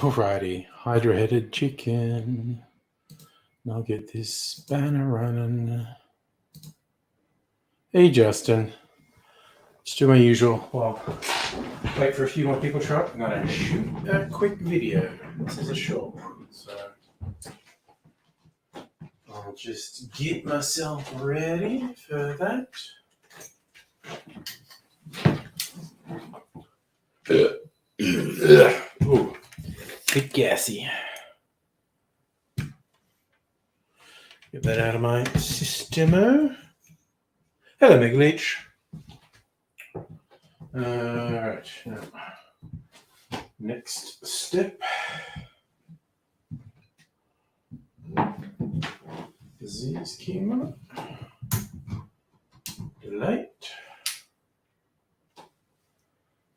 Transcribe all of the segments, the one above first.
Alrighty, Hydra-headed chicken. I'll get this banner running. Hey, Justin. Just do my usual. Well, wait for a few more people to show up. I'm going to shoot a quick video. This is a short one, so I'll just get myself ready for that. Ooh, bit gassy. Get that out of my system. Hello, Megaleech. Alright, now, next step. Disease chemo. Delete.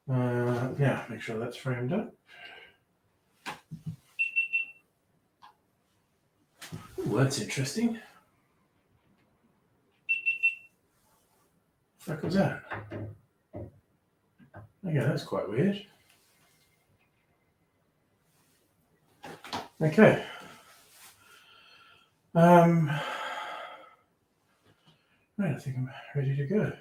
Now, make sure that's framed up. Ooh, that's interesting. What was that? Okay, that's quite weird. Okay. Right, I think I'm ready to go.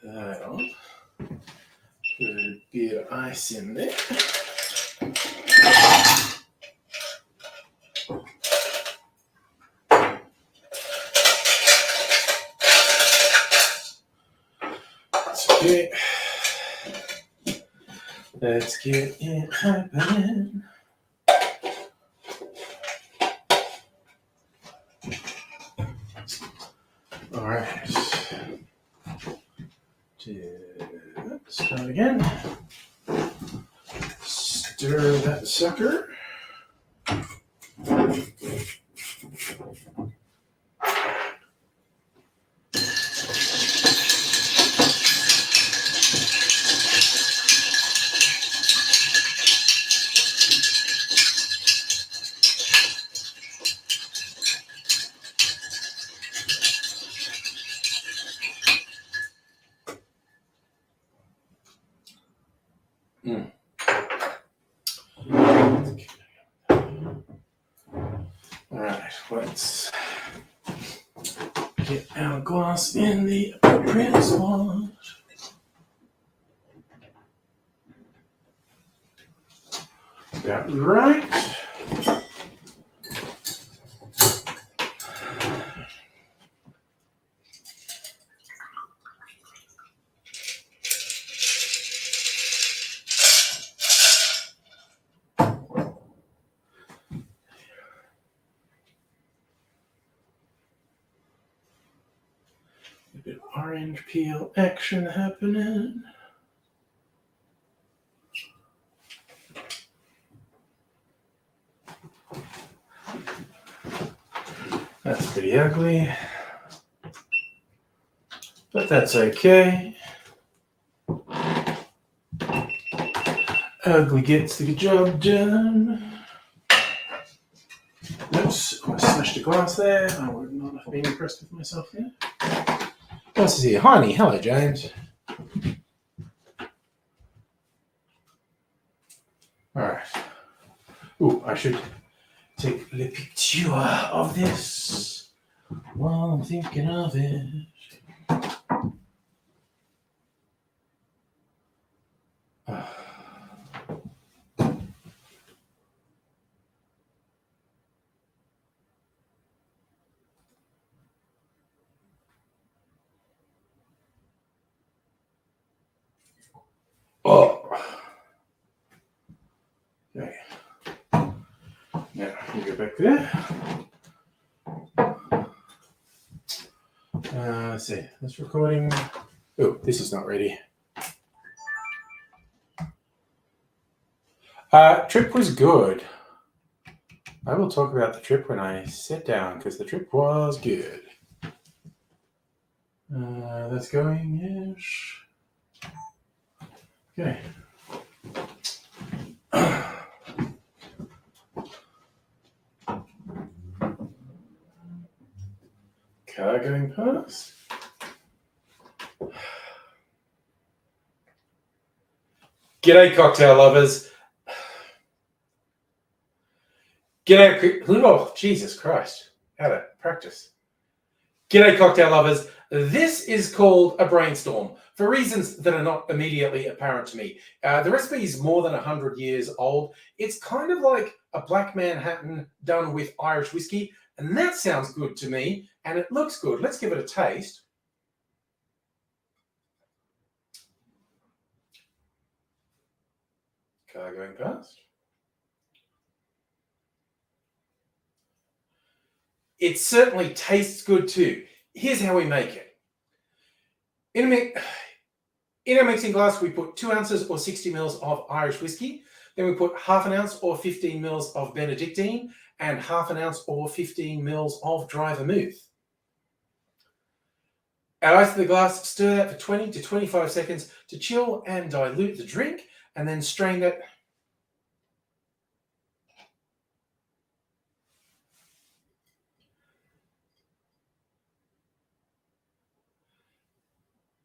That'll put a bit of ice in there. That's okay. Let's get it happening. All right. Start again. Stir that sucker. All right, let's get our glass in the appropriate spot. Got right. A bit of orange peel action happening. That's pretty ugly, but that's okay. Ugly gets the job done. Oops, I smashed a glass there. I would not have been impressed with myself there. What else is here? Honey, hello, James. Alright. Ooh, I should take a picture of this while I'm thinking of it. Oh. Okay. Now, you go back there. Let's see. This recording. Oh, this is not ready. Trip was good. I will talk about the trip when I sit down because the trip was good. That's going-ish. Okay. Car going past. G'day, cocktail lovers. G'day, oh, Jesus Christ. How to practice. G'day, cocktail lovers. This is called a brainstorm for reasons that are not immediately apparent to me. The recipe is more than 100 years old. It's kind of like a Black Manhattan done with Irish whiskey, and that sounds good to me, and it looks good. Let's give it a taste. Car going past. It certainly tastes good too. Here's how we make it. In a mixing glass, we put 2 ounces or 60 mils of Irish whiskey. Then we put half an ounce or 15 mils of Benedictine and half an ounce or 15 mils of dry vermouth. Add ice to the glass, stir that for 20 to 25 seconds to chill and dilute the drink, and then strain that.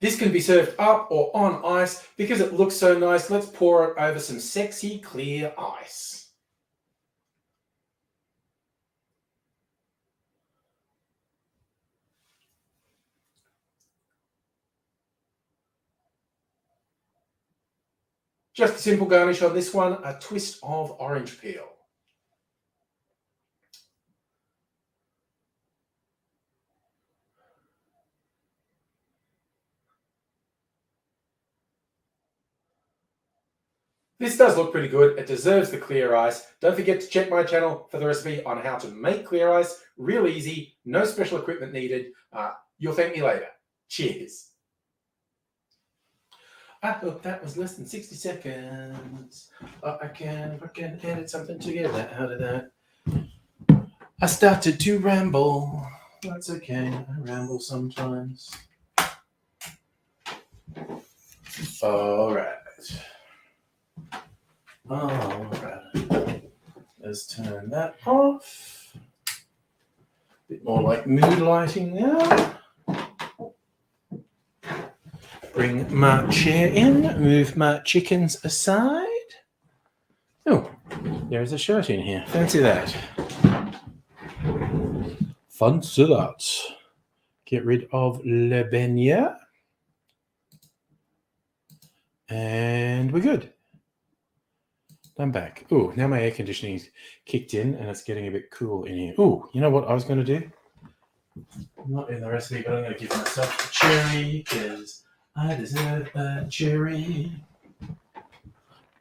This can be served up or on ice because it looks so nice. Let's pour it over some sexy clear ice. Just a simple garnish on this one, a twist of orange peel. This does look pretty good. It deserves the clear ice. Don't forget to check my channel for the recipe on how to make clear ice. Real easy, no special equipment needed. You'll thank me later. Cheers. I hope that was less than 60 seconds. I can edit something together out of that. I started to ramble. That's okay. I ramble sometimes. All right. Let's turn that off. A bit more like mood lighting now. Bring my chair in, move my chickens aside. Oh, there's a shirt in here. Fancy that. Fancy that. Get rid of le beignet. And we're good. I'm back. Oh, now my air conditioning's kicked in and it's getting a bit cool in here. Oh, you know what I was going to do? Not in the recipe, but I'm going to give myself a cherry because I deserve a cherry.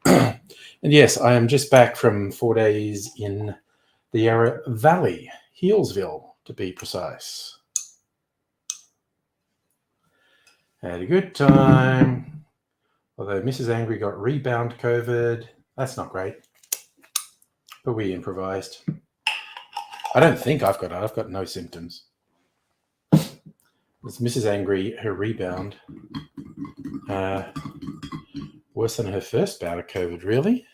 And yes, I am just back from 4 days in the Yarra Valley, Healesville to be precise. Had a good time. Although Mrs. Angry got rebound COVID. That's not great. But we improvised. I don't think I've got it. I've got no symptoms. It's Mrs. Angry, her rebound. Worse than her first bout of COVID, really.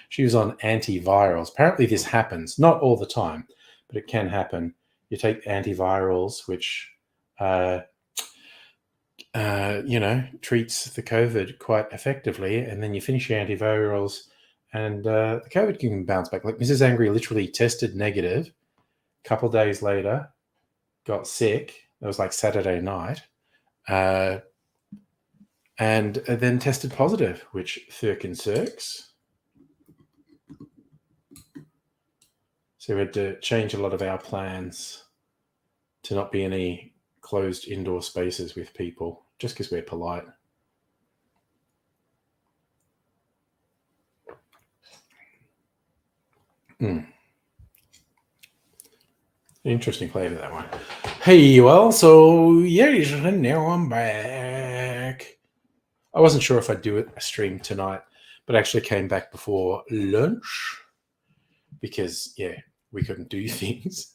She was on antivirals. Apparently this happens. Not all the time, but it can happen. You take antivirals, which, treats the COVID quite effectively, and then you finish your antivirals, and the COVID can bounce back. Like Mrs. Angry literally tested negative. A couple of days later, got sick. It was like Saturday night. And then tested positive, which Thurkin Circs. So we had to change a lot of our plans to not be any closed indoor spaces with people, just because we're polite. Interesting flavor, that one. Hey, well, so yeah, now I'm back. I wasn't sure if I'd do a stream tonight, but I actually came back before lunch because, yeah, we couldn't do things.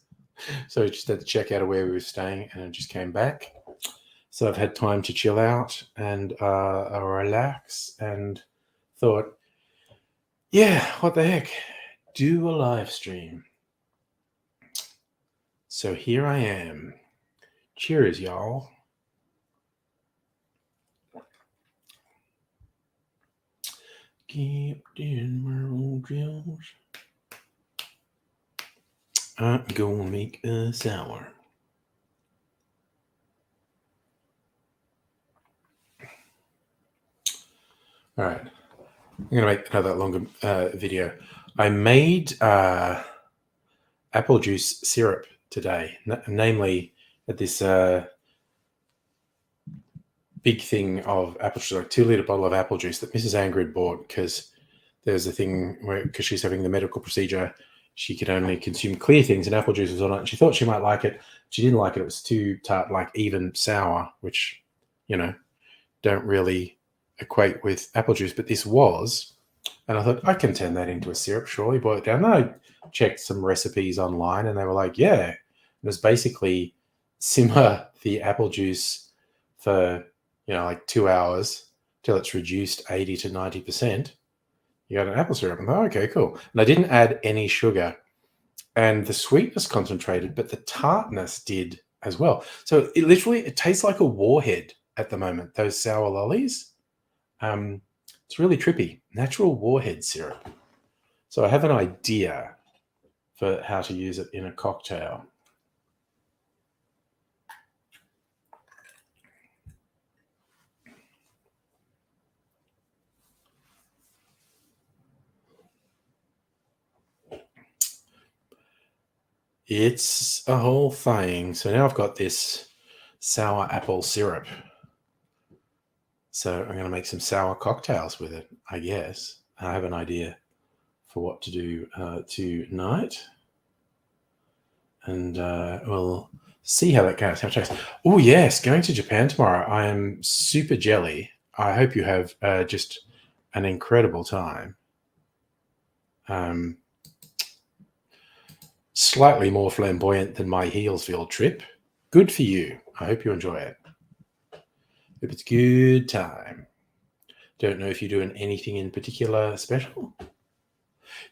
So I just had to check out of where we were staying, and I just came back. So I've had time to chill out and relax, and thought, yeah, what the heck, do a live stream. So here I am. Cheers, y'all. Keep doing my old drills. I'm gonna make a sour. All right. I'm going to make another longer video. I made apple juice syrup today, namely at this big thing of apple juice, like 2-litre bottle of apple juice that Mrs. Angry bought because there's a thing where, because she's having the medical procedure, she could only consume clear things, and apple juice was on it. And she thought she might like it. She didn't like it. It was too tart, like even sour, which, you know, don't really equate with apple juice. But this was, and I thought, I can turn that into a syrup, surely. Boil it down. And I checked some recipes online, and they were like, yeah. It was basically simmer the apple juice for, like 2 hours till it's reduced 80 to 90%. You got an apple syrup. I'm like, okay, cool. And I didn't add any sugar. And the sweetness concentrated, but the tartness did as well. So it tastes like a warhead at the moment, those sour lollies. It's really trippy. Natural warhead syrup. So I have an idea for how to use it in a cocktail. It's a whole thing. So now I've got this sour apple syrup. So I'm going to make some sour cocktails with it, I guess. I have an idea for what to do tonight. And we'll see how that goes. Oh, yes, going to Japan tomorrow. I am super jelly. I hope you have just an incredible time. Slightly more flamboyant than my Healesville trip. Good for you. I hope you enjoy it. Hope it's a good time. Don't know if you're doing anything in particular special.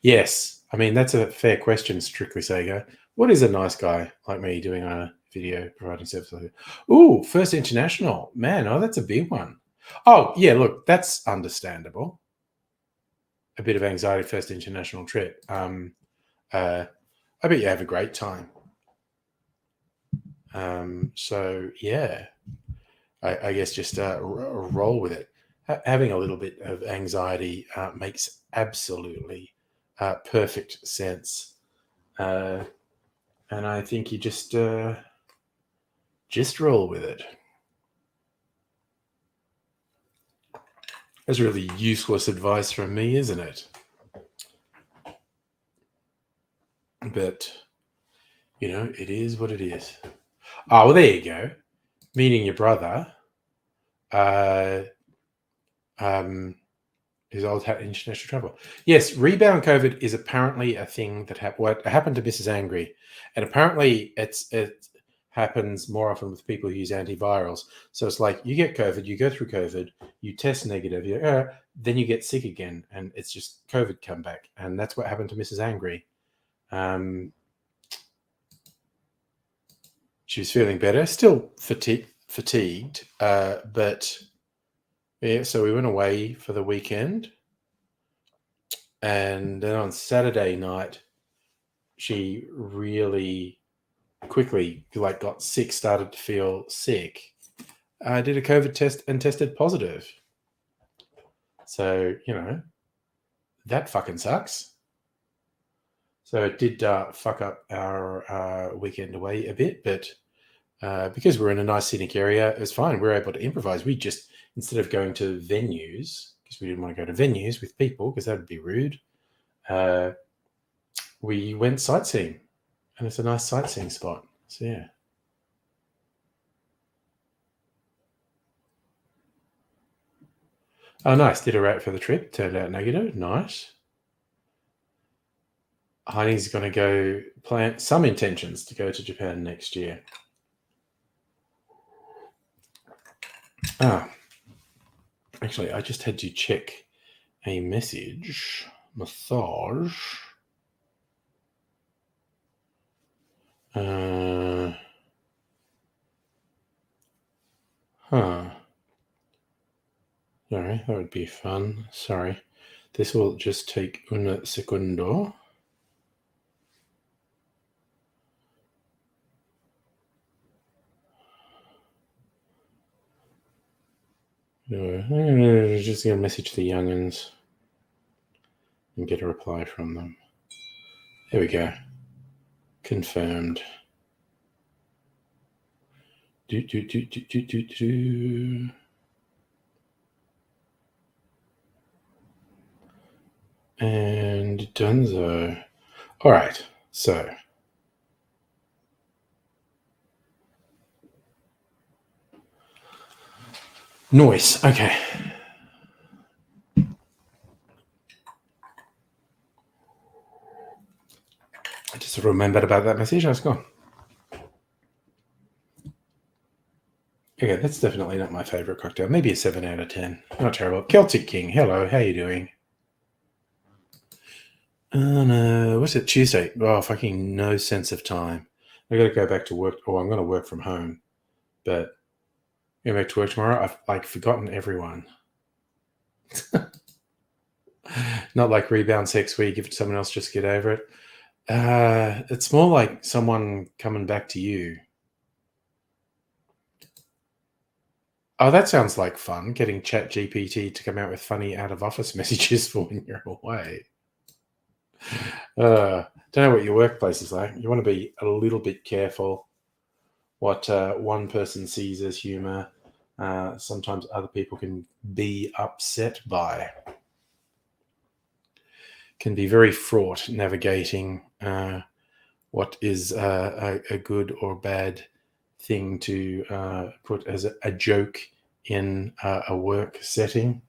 Yes. I mean, that's a fair question, Strictly Sega. What is a nice guy like me doing on a video providing service like that? Ooh, First International. Man, that's a big one. Oh, yeah, look, that's understandable. A bit of anxiety, First International trip. I bet you have a great time. So, yeah, I guess just roll with it. Having a little bit of anxiety makes absolutely perfect sense. And I think you just roll with it. That's really useless advice from me, isn't it? But, it is what it is. Oh, well, there you go. Meeting your brother. His old international travel. Yes, rebound COVID is apparently a thing that happened to Mrs. Angry. And apparently it happens more often with people who use antivirals. So it's like you get COVID, you go through COVID, you test negative, then you get sick again, and it's just COVID come back. And that's what happened to Mrs. Angry. She was feeling better, still fatigued, but yeah, so we went away for the weekend. And then on Saturday night, she really quickly got sick, started to feel sick. I did a COVID test and tested positive. So, that fucking sucks. So it did fuck up our weekend away a bit, but because we're in a nice scenic area, it was fine. We were able to improvise. We just, instead of going to venues, because we didn't want to go to venues with people, because that would be rude, we went sightseeing, and it's a nice sightseeing spot. So yeah. Oh, nice. Did a rat for the trip. Turned out negative. Nice. Heidi's going to go plant some intentions to go to Japan next year. Actually, I just had to check a message. Massage. Sorry, that would be fun. Sorry. This will just take un segundo. I'm just going to message the young'uns and get a reply from them. There we go. Confirmed. And donezo. All right, so noise. Okay. I just remembered about that message. I was gone. Okay, that's definitely not my favorite cocktail. Maybe a 7 out of 10. Not terrible. Celtic King. Hello, how you doing? Oh no, what's it? Tuesday. Oh, fucking no sense of time. I got to go back to work. Oh, I'm going to work from home, but going back to work tomorrow. I've like forgotten everyone. Not like rebound sex where you give it to someone else, just get over it. It's more like someone coming back to you. Oh, that sounds like fun, getting ChatGPT to come out with funny out-of-office messages for when you're away. Don't know what your workplace is like. You want to be a little bit careful what one person sees as humor. Sometimes other people can be upset by. Can be very fraught navigating what is a good or bad thing to put as a joke in a work setting.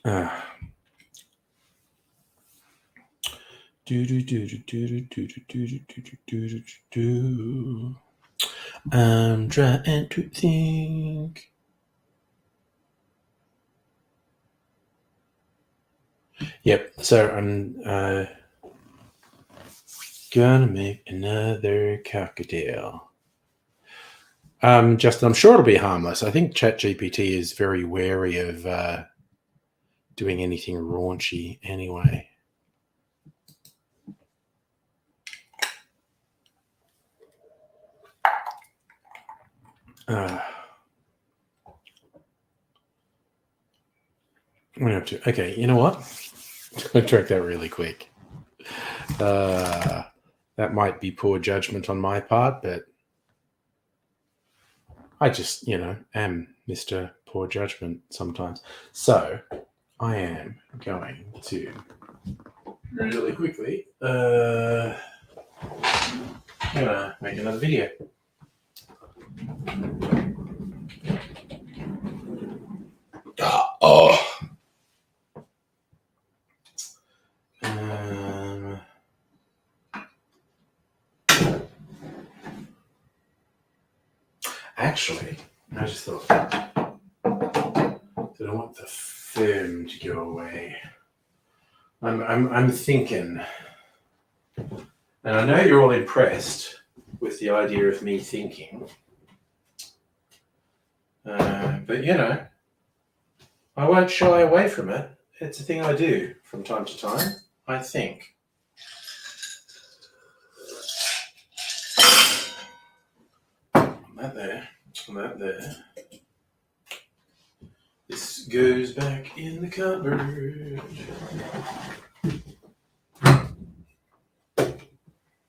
I'm trying to think. Yep, so I'm gonna make another cocktail. Justin, I'm sure it'll be harmless. I think ChatGPT is very wary of doing anything raunchy anyway. Okay, you know what? I track that really quick. That might be poor judgment on my part, but I just, am Mr. Poor Judgment sometimes. So I am going to really quickly gonna make another video. Actually, I just thought that I want the film to go away. I'm thinking, and I know you're all impressed with the idea of me thinking, but I won't shy away from it. It's a thing I do from time to time. I think. That there. This goes back in the cupboard.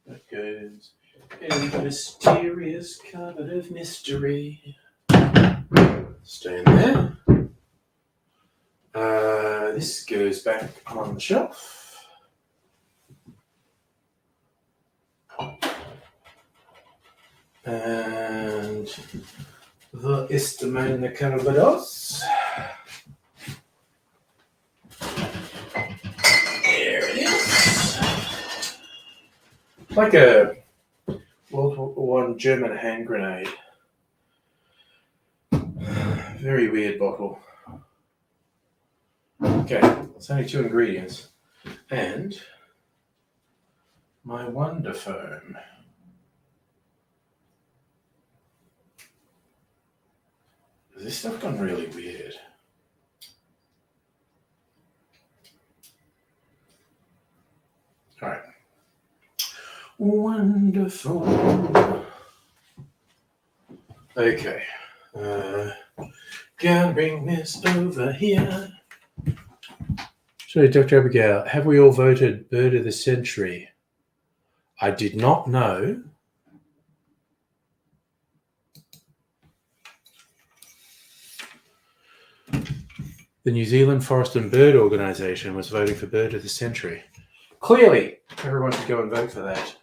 That goes in the mysterious cupboard of mystery. Stay in there. this goes back on the shelf. And the histamine de Calvados. There it is. Like a World War I German hand grenade. Very weird bottle. Okay, it's only 2 ingredients. And my Wonder Foam. This stuff gone really weird. All right. Wonderful. Okay. Gotta bring this over here. So, Dr. Abigail, have we all voted Bird of the Century? I did not know. The New Zealand Forest and Bird Organisation was voting for Bird of the Century. Clearly, everyone should go and vote for that.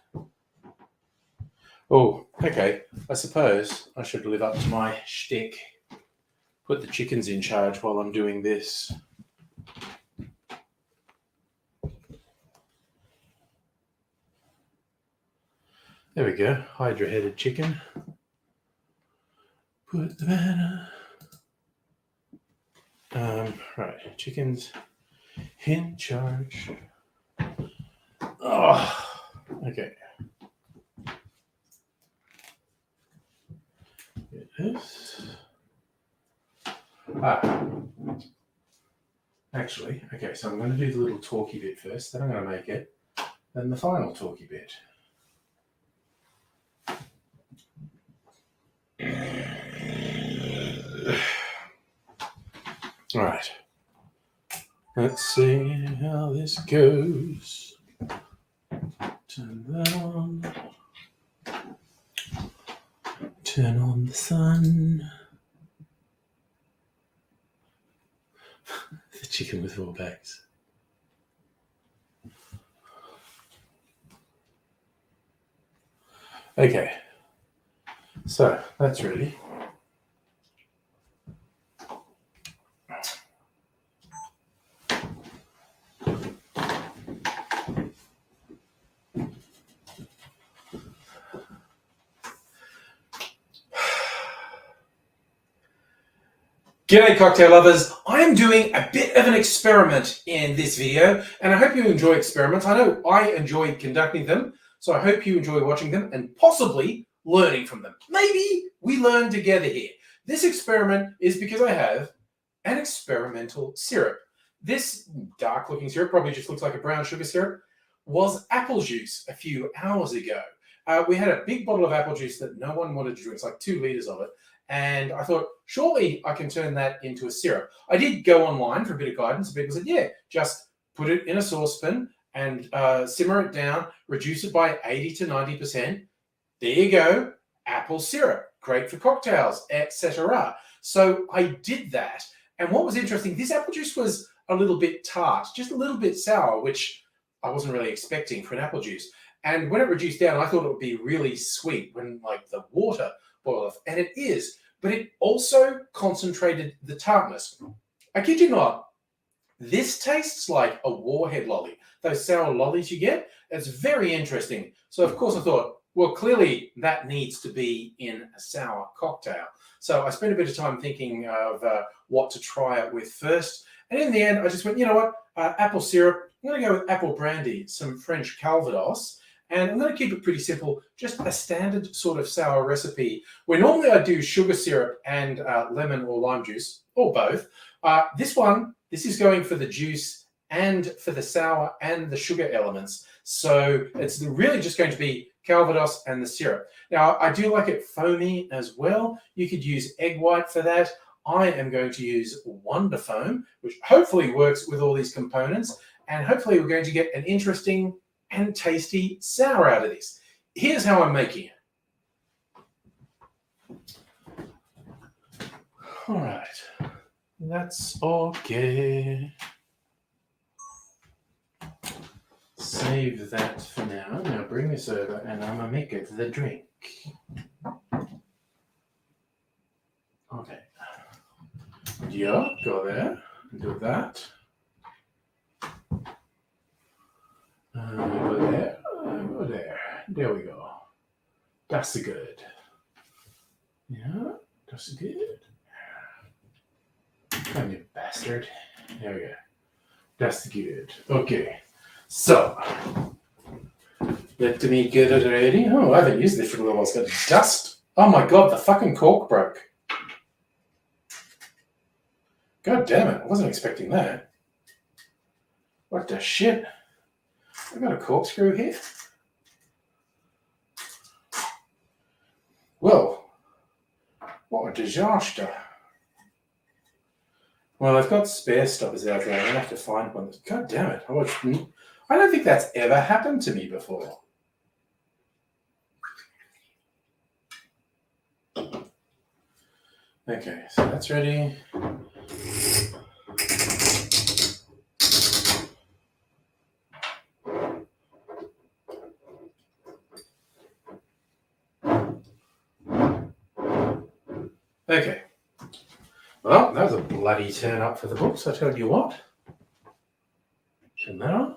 Oh, okay. I suppose I should live up to my shtick. Put the chickens in charge while I'm doing this. There we go. Hydra-headed chicken. Put the banner. Right. Chickens in charge. Oh, okay. Get this. Actually, okay, so I'm going to do the little talky bit first, then I'm going to make it, then the final talky bit. All right. Let's see how this goes. Turn that on. Turn on the sun. The chicken with 4 bags. Okay. So that's ready. G'day cocktail lovers, I am doing a bit of an experiment in this video and I hope you enjoy experiments. I know I enjoy conducting them, so I hope you enjoy watching them and possibly learning from them. Maybe we learn together here. This experiment is because I have an experimental syrup. This dark looking syrup, probably just looks like a brown sugar syrup, was apple juice a few hours ago. We had a big bottle of apple juice that no one wanted to drink. It's like 2 liters of it. And I thought, surely I can turn that into a syrup. I did go online for a bit of guidance. People said, yeah, just put it in a saucepan and simmer it down, reduce it by 80 to 90%. There you go, apple syrup, great for cocktails, etc. So I did that. And what was interesting, this apple juice was a little bit tart, just a little bit sour, which I wasn't really expecting for an apple juice. And when it reduced down, I thought it would be really sweet when like the water boiled off, and it is, but it also concentrated the tartness. I kid you not, this tastes like a warhead lolly, those sour lollies you get. It's very interesting. So of course I thought, well, clearly that needs to be in a sour cocktail. So I spent a bit of time thinking of what to try it with first. And in the end, I just went, you know what, apple syrup, I'm going to go with apple brandy, some French Calvados, and I'm going to keep it pretty simple, just a standard sort of sour recipe, where normally I do sugar syrup and lemon or lime juice, or both. This is going for the juice and for the sour and the sugar elements. So it's really just going to be Calvados and the syrup. Now, I do like it foamy as well. You could use egg white for that. I am going to use Wonder Foam, which hopefully works with all these components. And hopefully we're going to get an interesting and tasty sour out of this. Here's how I'm making it. All right, that's okay. save that for now. Now bring this over and I'm going to make it the drink. Okay. Yeah, go there. Do that. Go there. Go there. There we go. That's good. Yeah, that's good. Come you bastard. There we go. That's good. Okay. So, let me get it ready. Oh, I haven't used this for a little while. It's got dust. Oh my god, the fucking cork broke. God damn it, I wasn't expecting that. What the shit? I got a corkscrew here. Well, what a disaster. Well, I've got spare stoppers out there. I'm going to have to find one. God damn it. I don't think that's ever happened to me before. Okay, so that's ready. Okay. Well, that was a bloody turn up for the books, I tell you what. Turn that on.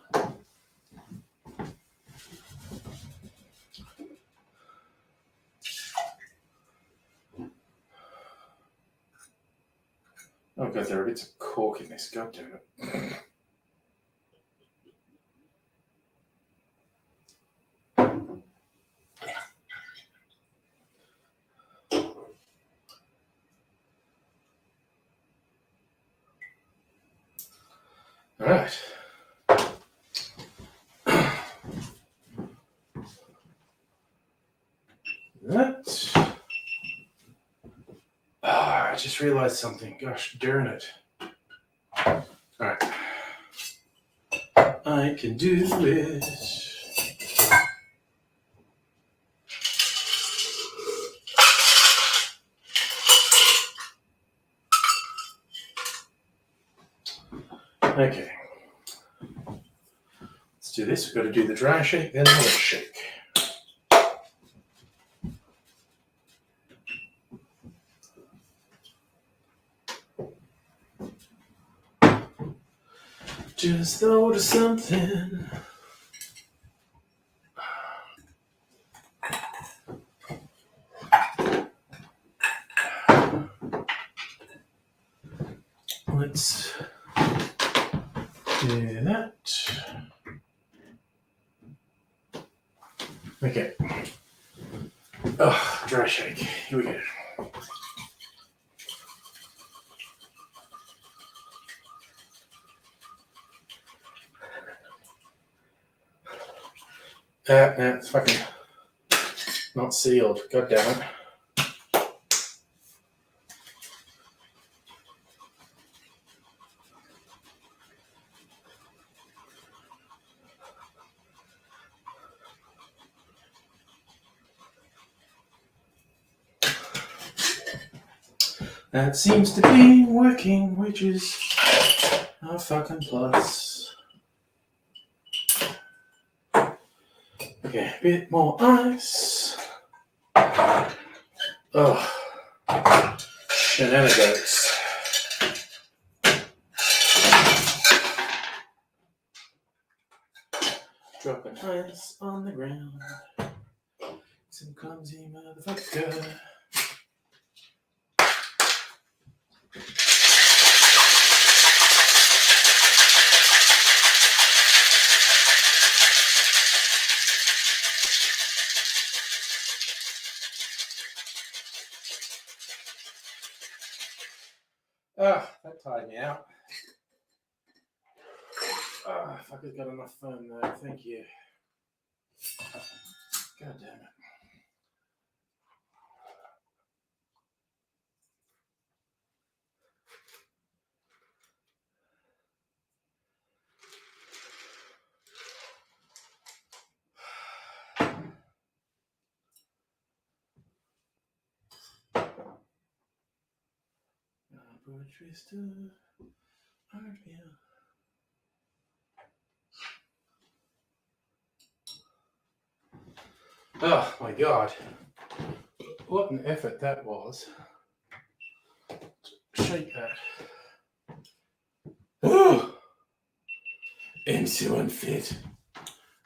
Oh god, there are bits of cork in this, god damn it. Alright. That. I just realised something. Gosh, darn it. Alright. I can do it. Okay. Let's do this. We've got to do the dry shake, then the wet shake. Just thought of something. Let's do that. Okay. Oh, dry shake. Here we go. No, it's fucking not sealed. God damn it. That seems to be working, which is a fucking plus. Okay, a bit more ice. Oh, shenanigans. Dropping ice on the ground. Some clumsy motherfucker. Ah, that tired me out. Ah, fucker's got enough foam though, thank you. God damn it. Poetry stuff. Oh my God. What an effort that was. Shake that. Oh, I'm so unfit.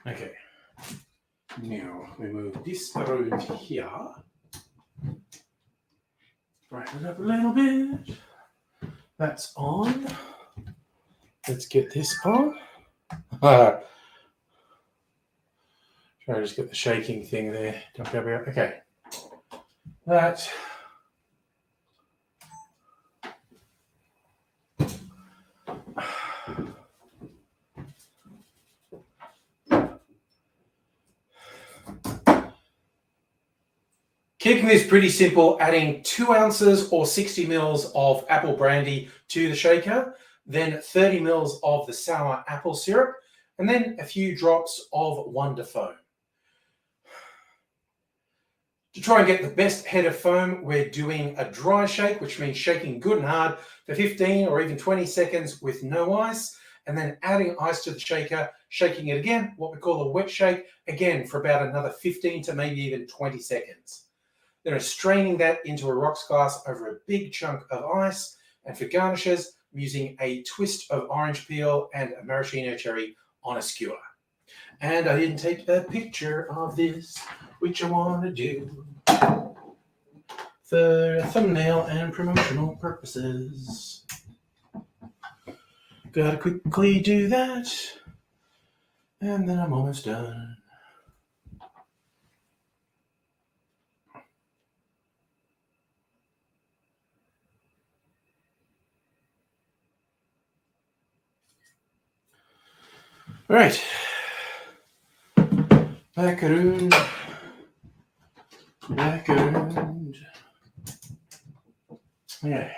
Okay. Now we move this around here. Brighten it up a little bit. That's on. Let's get this on. Try to just get the shaking thing there. Okay. That. Keeping this pretty simple, adding 2 ounces or 60 mils of apple brandy to the shaker, then 30 mils of the sour apple syrup, and then a few drops of Wonder Foam. To try and get the best head of foam, we're doing a dry shake, which means shaking good and hard for 15 or even 20 seconds with no ice, and then adding ice to the shaker, shaking it again, what we call a wet shake, again for about another 15 to maybe even 20 seconds. Then straining that into a rocks glass over a big chunk of ice, and for garnishes, I'm using a twist of orange peel and a maraschino cherry on a skewer. And I didn't take a picture of this, which I want to do for thumbnail and promotional purposes. Gotta quickly do that, and then I'm almost done. All right. Back around. Yeah.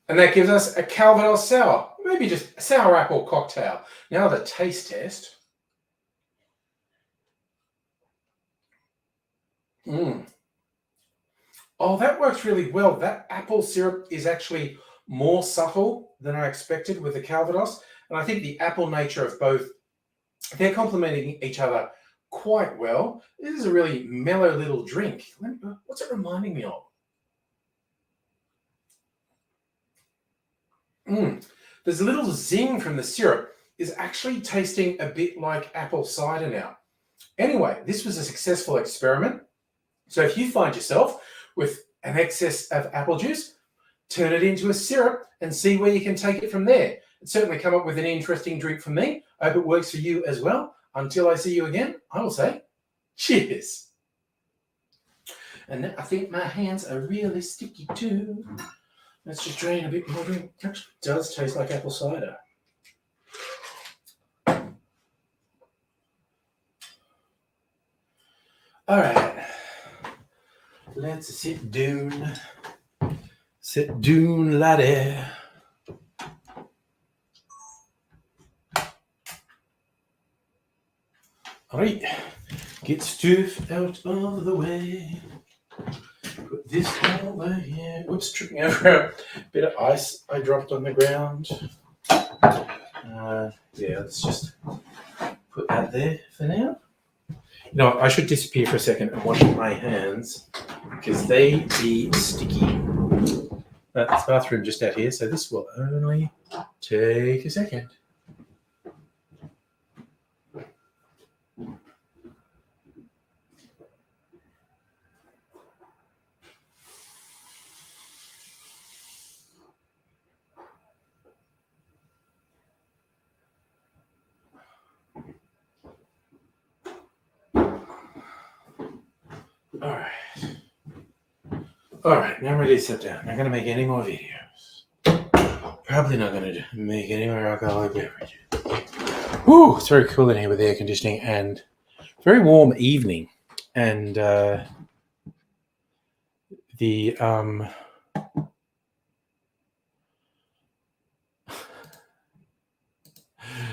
And that gives us a Calvados sour, maybe just a sour apple cocktail. Now the taste test. Oh, that works really well. That apple syrup is actually more subtle than I expected with the Calvados. And I think the apple nature of both, they're complementing each other quite well. This is a really mellow little drink. What's it reminding me of? There's a little zing from the syrup. Is actually tasting a bit like apple cider now. Anyway, this was a successful experiment. So if you find yourself with an excess of apple juice, turn it into a syrup and see where you can take it from there. It's certainly come up with an interesting drink for me. I hope it works for you as well. Until I see you again, I will say cheers. And I think my hands are really sticky too. Let's just drain a bit more drink. It actually does taste like apple cider. All right. Let's sit down. Sit down, laddie. All right. Get stuff out of the way. Put this over here. Whoops, tripping over a bit of ice I dropped on the ground. Yeah, let's just put that there for now. You know, I should disappear for a second and wash my hands because they be sticky. This bathroom just out here, so this will only take a second. All right, now I'm ready to sit down. I'm not going to make any more videos. Probably not going to make any more alcoholic beverages. Woo, it's very cool in here with air conditioning and very warm evening. And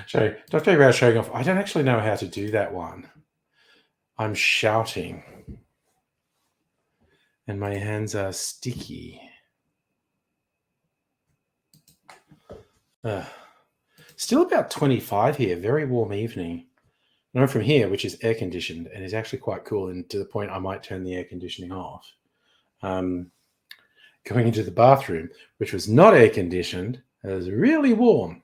sorry, Dr. About showing off. I don't actually know how to do that one. I'm shouting. And my hands are sticky. Still about 25 here. Very warm evening. And I'm from here, which is air conditioned, and is actually quite cool, and to the point I might turn the air conditioning off. Going into the bathroom, which was not air conditioned, it was really warm.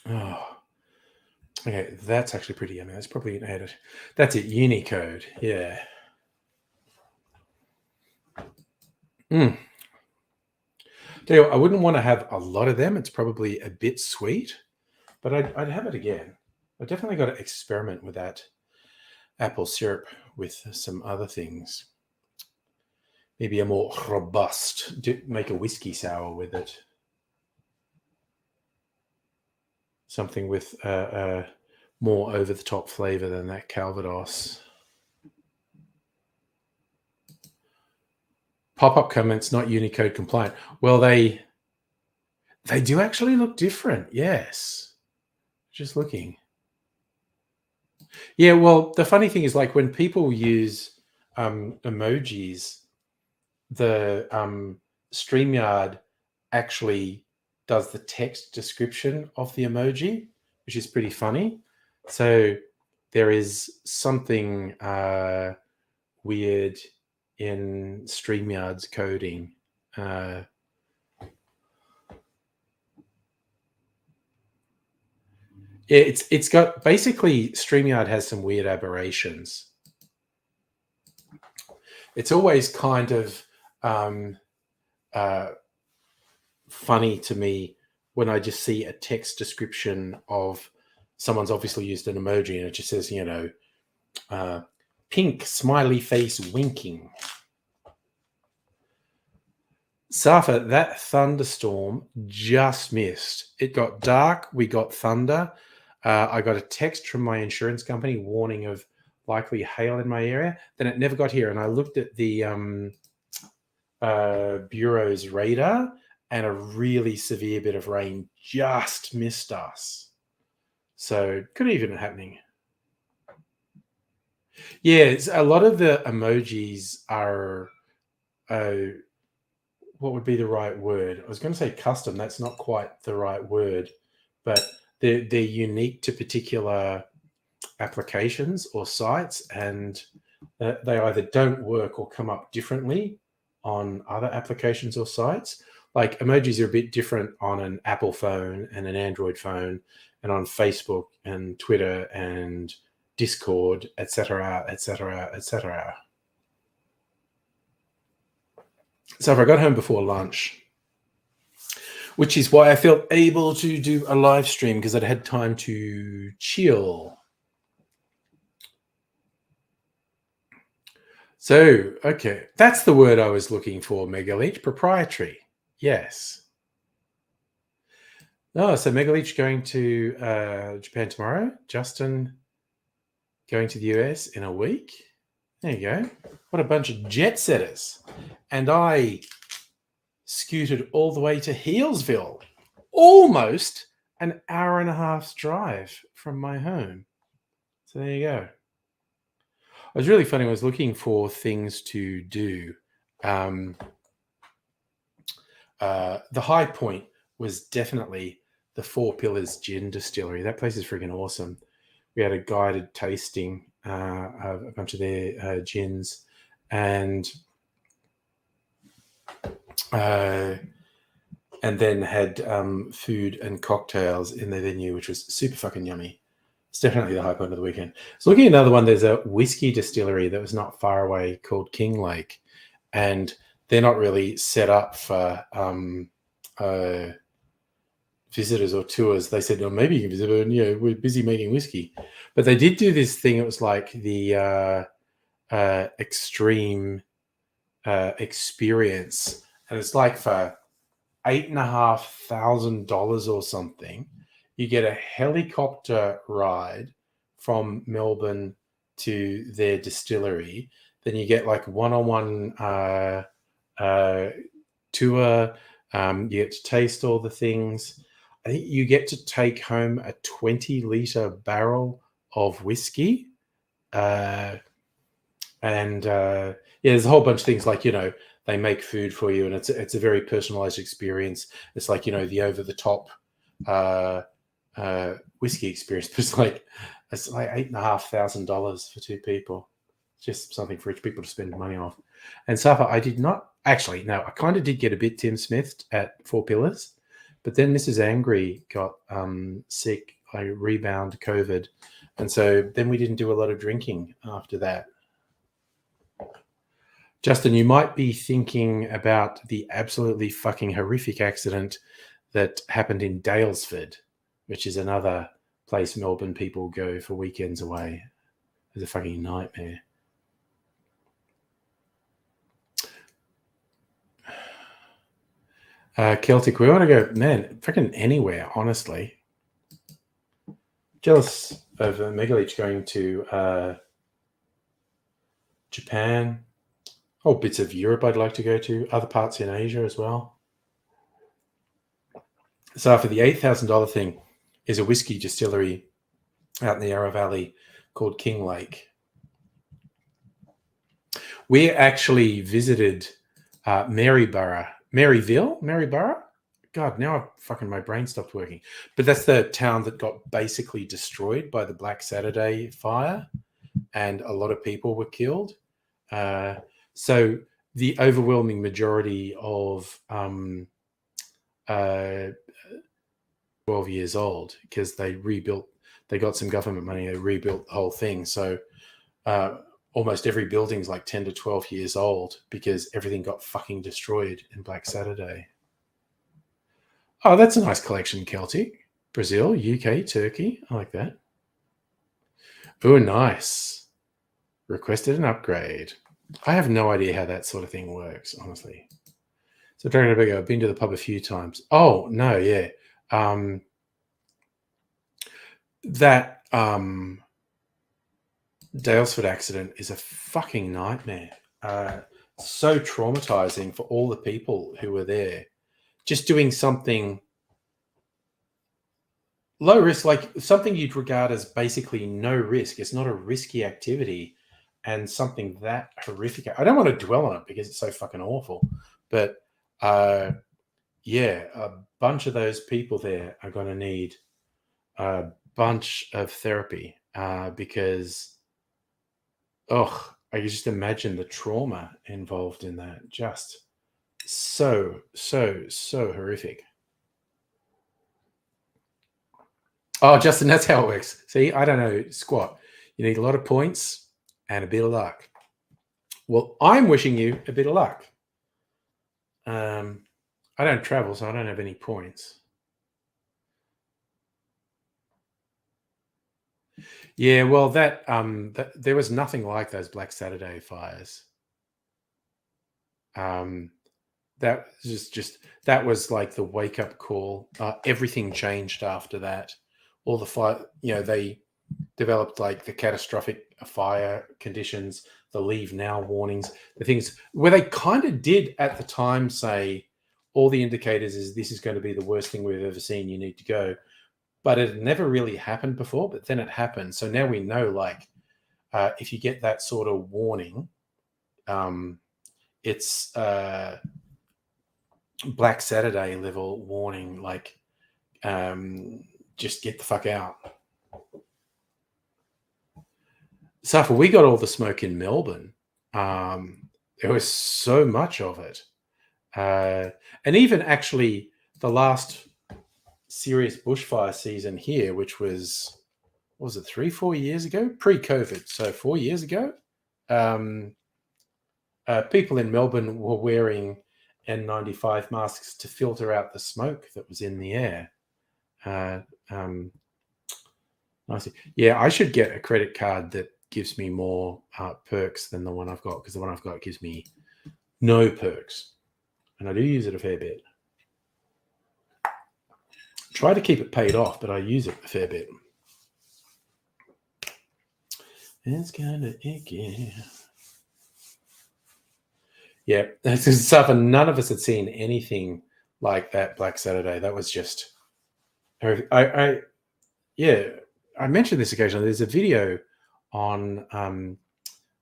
Oh, okay, that's actually pretty yummy. That's probably an edit. That's it, Unicode. Yeah. Tell you what, I wouldn't want to have a lot of them. It's probably a bit sweet, but I'd have it again. I definitely got to experiment with that apple syrup with some other things. Maybe a more robust, make a whiskey sour with it. Something with more over-the-top flavor than that Calvados. Pop-up comments not Unicode compliant. Well, they do actually look different. Yes. Just looking. Yeah, well, the funny thing is, like, when people use emojis, the StreamYard actually does the text description of the emoji, which is pretty funny. So there is something weird in StreamYard's coding. Yeah, it's got, basically, StreamYard has some weird aberrations. It's always kind of funny to me when I just see a text description of someone's obviously used an emoji and it just says, pink smiley face winking. Safa, that thunderstorm just missed. It got dark. We got thunder. I got a text from my insurance company warning of likely hail in my area. Then it never got here. And I looked at the Bureau's radar, and a really severe bit of rain just missed us. So could have even been happening. Yeah, a lot of the emojis are, what would be the right word? I was going to say custom. That's not quite the right word, but they're unique to particular applications or sites, and they either don't work or come up differently on other applications or sites. Like, emojis are a bit different on an Apple phone and an Android phone, and on Facebook and Twitter and Discord, etc., etc., etc. So if I got home before lunch, which is why I felt able to do a live stream, because I'd had time to chill. So, okay, that's the word I was looking for, Megaleech. Proprietary. Yes. Oh, so Megaleech going to Japan tomorrow. Justin going to the US in a week. There you go. What a bunch of jet setters. And I scooted all the way to Healesville. Almost an hour and a half's drive from my home. So there you go. It was really funny. I was looking for things to do. The high point was definitely the Four Pillars Gin Distillery. That place is freaking awesome. We had a guided tasting of a bunch of their gins, and then had food and cocktails in their venue, which was super fucking yummy. It's definitely the high point of the weekend. So looking at another one, there's a whiskey distillery that was not far away called King Lake, and they're not really set up for visitors or tours. They said, "Oh, maybe you can visit, but we're busy making whiskey." But they did do this thing. It was like the extreme experience, and it's like for $8,500 or something, you get a helicopter ride from Melbourne to their distillery. Then you get like one-on-one tour. You get to taste all the things. I think you get to take home a 20-liter barrel of whiskey. There's a whole bunch of things like, they make food for you, and it's a very personalized experience. It's like, the over the top whiskey experience, but it's like $8,500 for 2 people. Just something for rich people to spend money on. And Safa, I did not actually. No, I kind of did get a bit Tim Smithed at Four Pillars, but then Mrs. Angry got sick. I rebound COVID, and so then we didn't do a lot of drinking after that. Justin, you might be thinking about the absolutely fucking horrific accident that happened in Daylesford, which is another place Melbourne people go for weekends away. It's a fucking nightmare. Celtic, we want to go, man, fucking anywhere, honestly. Jealous of Megalich going to Japan. Oh, bits of Europe I'd like to go to. Other parts in Asia as well. So for the $8,000 thing is a whiskey distillery out in the Yarra Valley called King Lake. We actually visited Maryville. God, now my brain stopped working. But that's the town that got basically destroyed by the Black Saturday fire, and a lot of people were killed. So the overwhelming majority of 12 years old, because they got some government money, they rebuilt the whole thing. So almost every building's like 10 to 12 years old because everything got fucking destroyed in Black Saturday. Oh, that's a nice collection, Celtic. Brazil, UK, Turkey. I like that. Oh, nice. Requested an upgrade. I have no idea how that sort of thing works, honestly. So, Dragon Big, I've been to the pub a few times. Oh, no, yeah. That Daylesford accident is a fucking nightmare. So traumatizing for all the people who were there. Just doing something low risk, like something you'd regard as basically no risk. It's not a risky activity, and something that horrific. I don't want to dwell on it because it's so fucking awful. But yeah, a bunch of those people there are going to need a bunch of therapy because, I can just imagine the trauma involved in that. Just so horrific. Oh, Justin, that's how it works. See, I don't know squat. You need a lot of points and a bit of luck. Well, I'm wishing you a bit of luck. I don't travel, so I don't have any points. Yeah, well, that there was nothing like those Black Saturday fires. That was that was like the wake up call. Everything changed after that. All the fire, they developed like the catastrophic fire conditions, the leave now warnings, the things where they kind of did at the time say all the indicators is this is going to be the worst thing we've ever seen. You need to go. But it never really happened before, but then it happened. So now we know, like, if you get that sort of warning, it's Black Saturday level warning, like, just get the fuck out. So we got all the smoke in Melbourne. There was so much of it. And even actually the last serious bushfire season here, which was 3-4 years ago, pre-COVID, so 4 years ago, people in Melbourne were wearing N95 masks to filter out the smoke that was in the air. Yeah, I should get a credit card that gives me more perks than the one I've got, because the one I've got gives me no perks, and I do use it a fair bit. Try to keep it paid off, but I use it a fair bit. It's kind of icky. Yeah, that's stuff, and none of us had seen anything like that Black Saturday. That was just, I mentioned this occasionally. There's a video on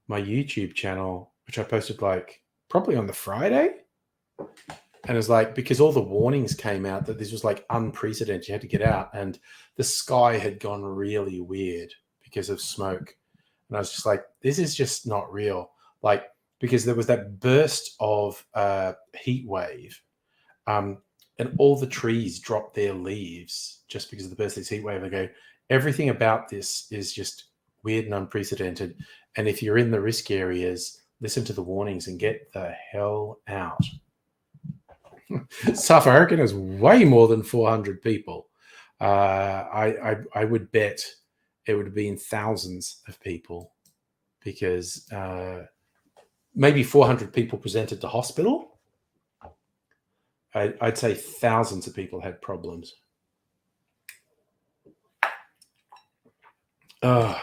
my YouTube channel which I posted like probably on the Friday. And it was like, because all the warnings came out that this was like unprecedented, you had to get out, and the sky had gone really weird because of smoke. And I was just like, this is just not real. Like, because there was that burst of heat wave, and all the trees dropped their leaves just because of the burst of this heat wave. I go, everything about this is just weird and unprecedented. And if you're in the risk areas, listen to the warnings and get the hell out. South America is way more than 400 people. I would bet it would have been thousands of people, because maybe 400 people presented to hospital. I'd say thousands of people had problems. But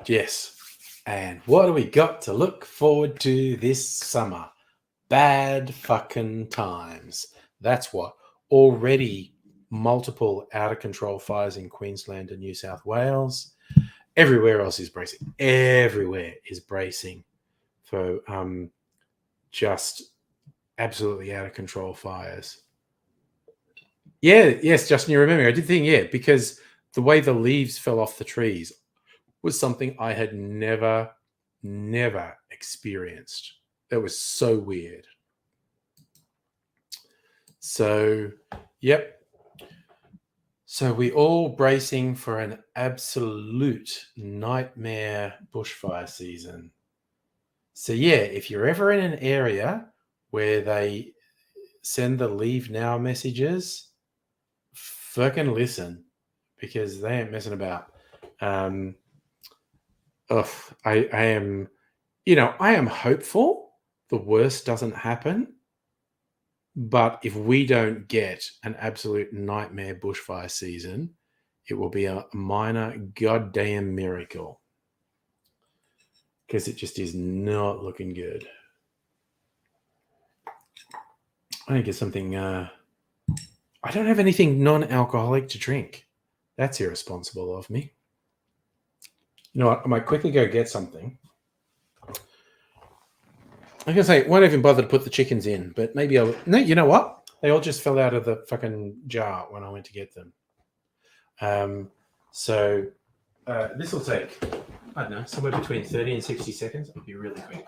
yes. And what do we got to look forward to this summer? Bad fucking times. That's what. Already multiple out-of-control fires in Queensland and New South Wales. Everywhere else is bracing. Everywhere is bracing for just absolutely out-of-control fires. Yeah, yes, Justin, you remember. I did think, yeah, because the way the leaves fell off the trees was something I had never experienced. That was so weird. So, yep. So we all bracing for an absolute nightmare bushfire season. So yeah, if you're ever in an area where they send the leave now messages, fucking listen, because they ain't messing about. I am, I am hopeful the worst doesn't happen. But if we don't get an absolute nightmare bushfire season, it will be a minor goddamn miracle, because it just is not looking good. I need to get something. I don't have anything non-alcoholic to drink. That's irresponsible of me. You know what? I might quickly go get something. I can say, won't even bother to put the chickens in, but maybe I'll. No, you know what? They all just fell out of the fucking jar when I went to get them. So this will take, I don't know, somewhere between 30 and 60 seconds. It'll be really quick.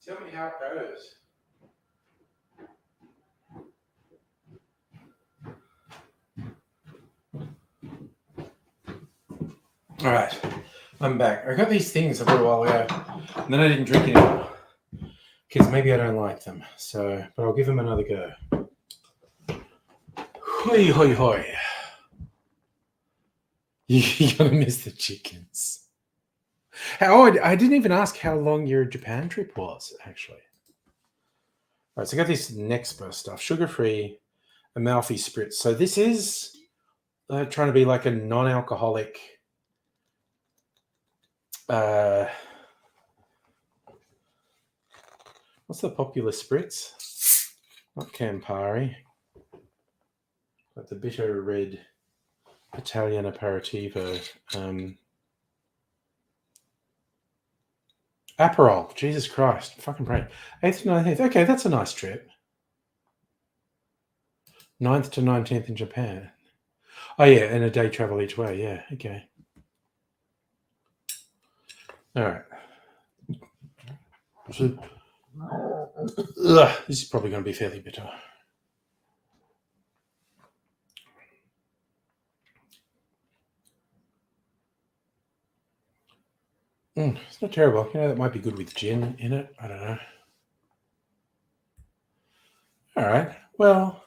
Tell me how it goes. All right, I'm back. I got these things a little while ago, and then I didn't drink anymore because maybe I don't like them. So, but I'll give them another go. Hoi, hoi, hoi. You're gonna miss the chickens. I didn't even ask how long your Japan trip was, actually. All right, so I got this Nexpa stuff, sugar-free Amalfi Spritz. So this is trying to be like a non-alcoholic what's the popular spritz? Not Campari, but the bitter red Italian aperitivo. Aperol. Jesus Christ. Fucking brain. 8th to 19th. Okay, that's a nice trip. 9th to 19th in Japan. Oh, yeah, and a day travel each way. Yeah, okay. All right. So Ugh, this is probably going to be fairly bitter. It's not terrible. That might be good with gin in it. I don't know. All right. Well,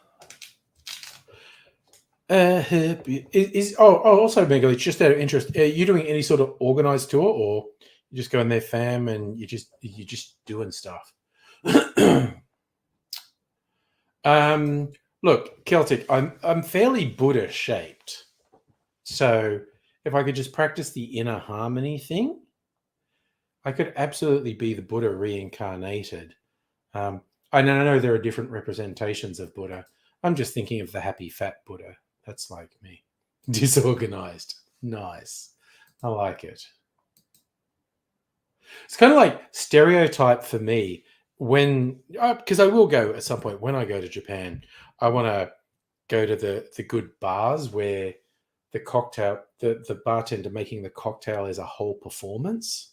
also, Megali, just out of interest, are you doing any sort of organized tour, or you just going there, fam, and you're just doing stuff? Look, Celtic, I'm fairly Buddha shaped, so if I could just practice the inner harmony thing, I could absolutely be the Buddha reincarnated. I know there are different representations of Buddha. I'm just thinking of the happy fat Buddha. That's like me. Disorganized. Nice. I like it. It's kind of like stereotype for me when, because I will go at some point when I go to Japan. I want to go to the good bars where the bartender making the cocktail is a whole performance.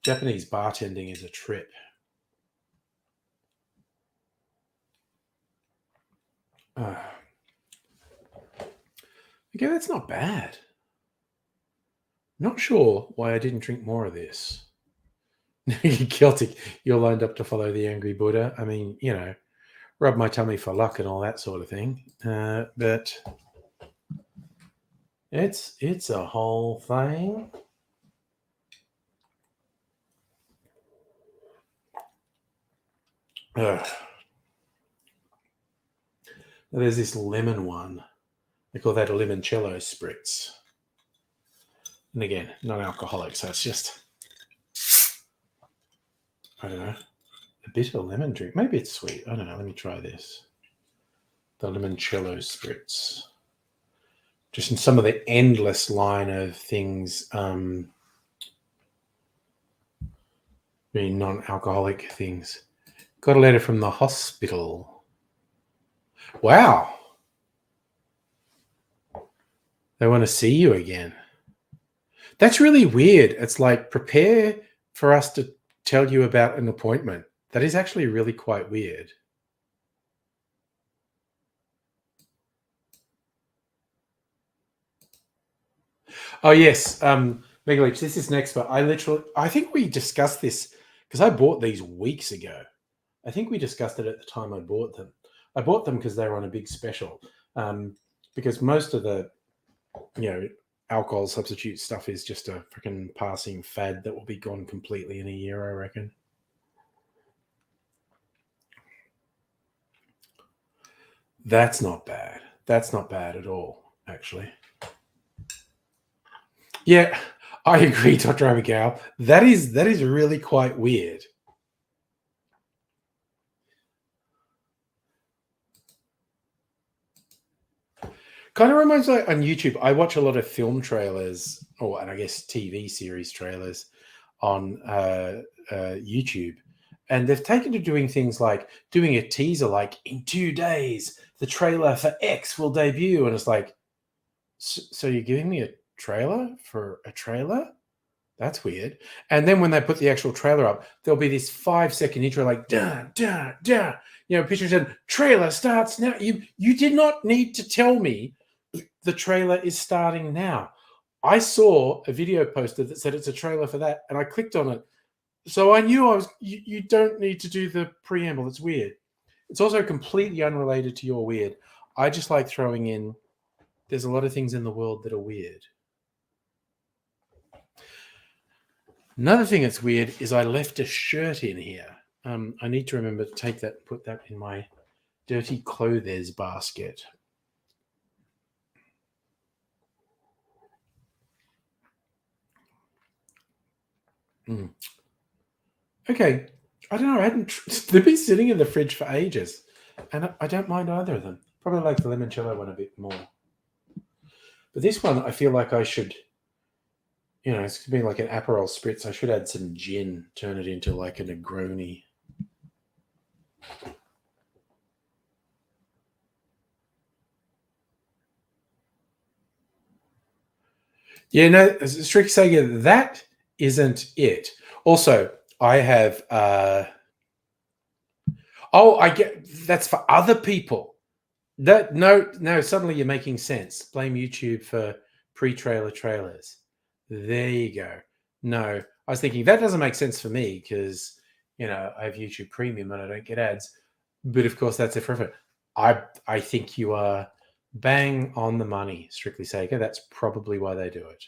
Japanese bartending is a trip. Okay, that's not bad. Not sure why I didn't drink more of this. Celtic, you're lined up to follow the angry Buddha. I mean, rub my tummy for luck and all that sort of thing. But it's a whole thing. There's this lemon one. They call that a limoncello spritz. And again, non-alcoholic, so it's just, I don't know, a bit of lemon drink. Maybe it's sweet. I don't know. Let me try this. The limoncello spritz. Just in some of the endless line of things, really non-alcoholic things. Got a letter from the hospital. Wow. They want to see you again. That's really weird. It's like, prepare for us to tell you about an appointment. That is actually really quite weird. Oh, yes. Megaleech, this is next, but I think we discussed this because I bought these weeks ago. I think we discussed it at the time I bought them. I bought them because they were on a big special. Because most of the, alcohol substitute stuff is just a freaking passing fad that will be gone completely in a year, I reckon. That's not bad. That's not bad at all, actually. Yeah, I agree, Dr. Abigail. That is really quite weird. Kind of reminds me, on YouTube, I watch a lot of film trailers, and I guess TV series trailers on YouTube. And they've taken to doing things like doing a teaser, like in 2 days, the trailer for X will debut. And it's like, so you're giving me a trailer for a trailer? That's weird. And then when they put the actual trailer up, there'll be this 5-second intro, like, da, da, da. Picture said, trailer starts now. You did not need to tell me the trailer is starting now. I saw a video posted that said it's a trailer for that, and I clicked on it. So I knew you don't need to do the preamble. It's weird. It's also completely unrelated to your weird. I just like throwing in, there's a lot of things in the world that are weird. Another thing that's weird is I left a shirt in here. I need to remember to put that in my dirty clothes basket. Okay, I don't know. They've been sitting in the fridge for ages, and I don't mind either of them. Probably like the limoncello one a bit more. But this one, I feel like I should, it's going to be like an Aperol spritz. I should add some gin, turn it into like a Negroni. Yeah, no, Strict Sega, that isn't it. Also, I have. Oh, I get that's for other people. That no. Suddenly you're making sense. Blame YouTube for pre-trailer trailers. There you go. No, I was thinking that doesn't make sense for me because I have YouTube Premium and I don't get ads. But of course, that's it forever. I think you are bang on the money, Strictly Sega. That's probably why they do it.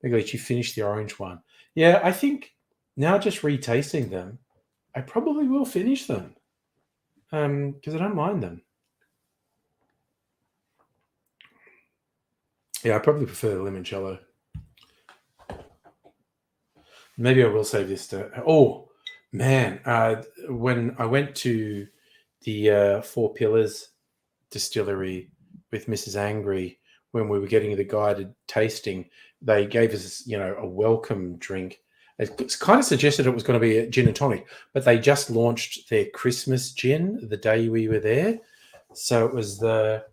Maybe let you finish the orange one. Yeah, I think now just retasting them, I probably will finish them because I don't mind them. Yeah, I probably prefer the limoncello. Maybe I will save this to. Oh man, when I went to the Four Pillars distillery with Mrs. Angry, when we were getting the guided tasting, they gave us, a welcome drink. It's kind of suggested it was going to be a gin and tonic, but they just launched their Christmas gin the day we were there. So it was the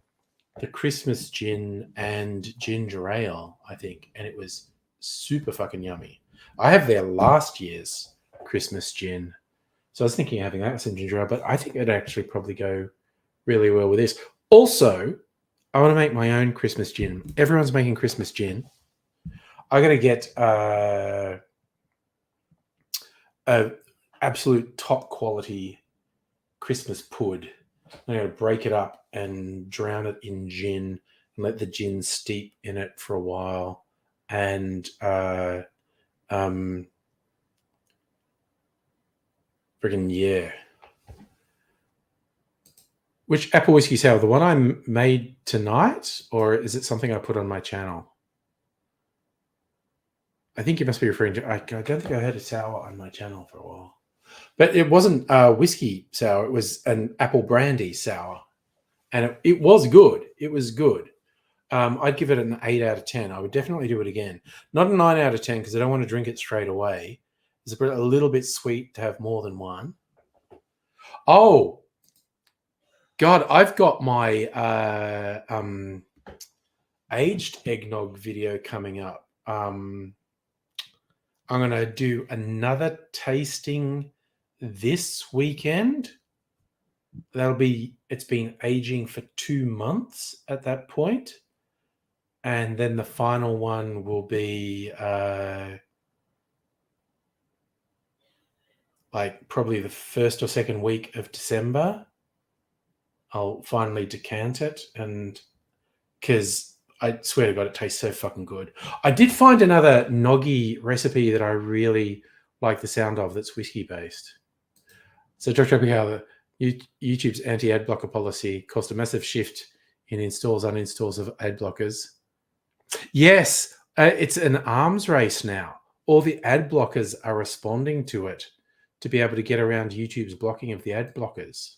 Christmas gin and ginger ale, I think, and it was super fucking yummy. I have their last year's Christmas gin, so I was thinking of having that with some ginger ale, but I think it'd actually probably go really well with this. Also, I want to make my own Christmas gin. Everyone's making Christmas gin. I got to get a absolute top quality Christmas pud. I'm going to break it up and drown it in gin and let the gin steep in it for a while. And friggin' yeah. Which apple whiskey sour? The one I made tonight, or is it something I put on my channel? I think you must be referring to. I don't think I had a sour on my channel for a while, but it wasn't whiskey sour. It was an apple brandy sour, and it was good. It was good. I'd give it an 8 out of 10. I would definitely do it again. Not a 9 out of 10 because I don't want to drink it straight away. It's a little bit sweet to have more than one. Oh, God, I've got my aged eggnog video coming up. I'm going to do another tasting this weekend. It's been aging for 2 months at that point. And then the final one will be like probably the first or second week of December. I'll finally decant it, and because I swear to God, it tastes so fucking good. I did find another noggy recipe that I really like the sound of that's whiskey based. So, Dr. Tropical, YouTube's anti-ad blocker policy caused a massive shift in uninstalls of ad blockers. Yes, it's an arms race now. All the ad blockers are responding to it to be able to get around YouTube's blocking of the ad blockers.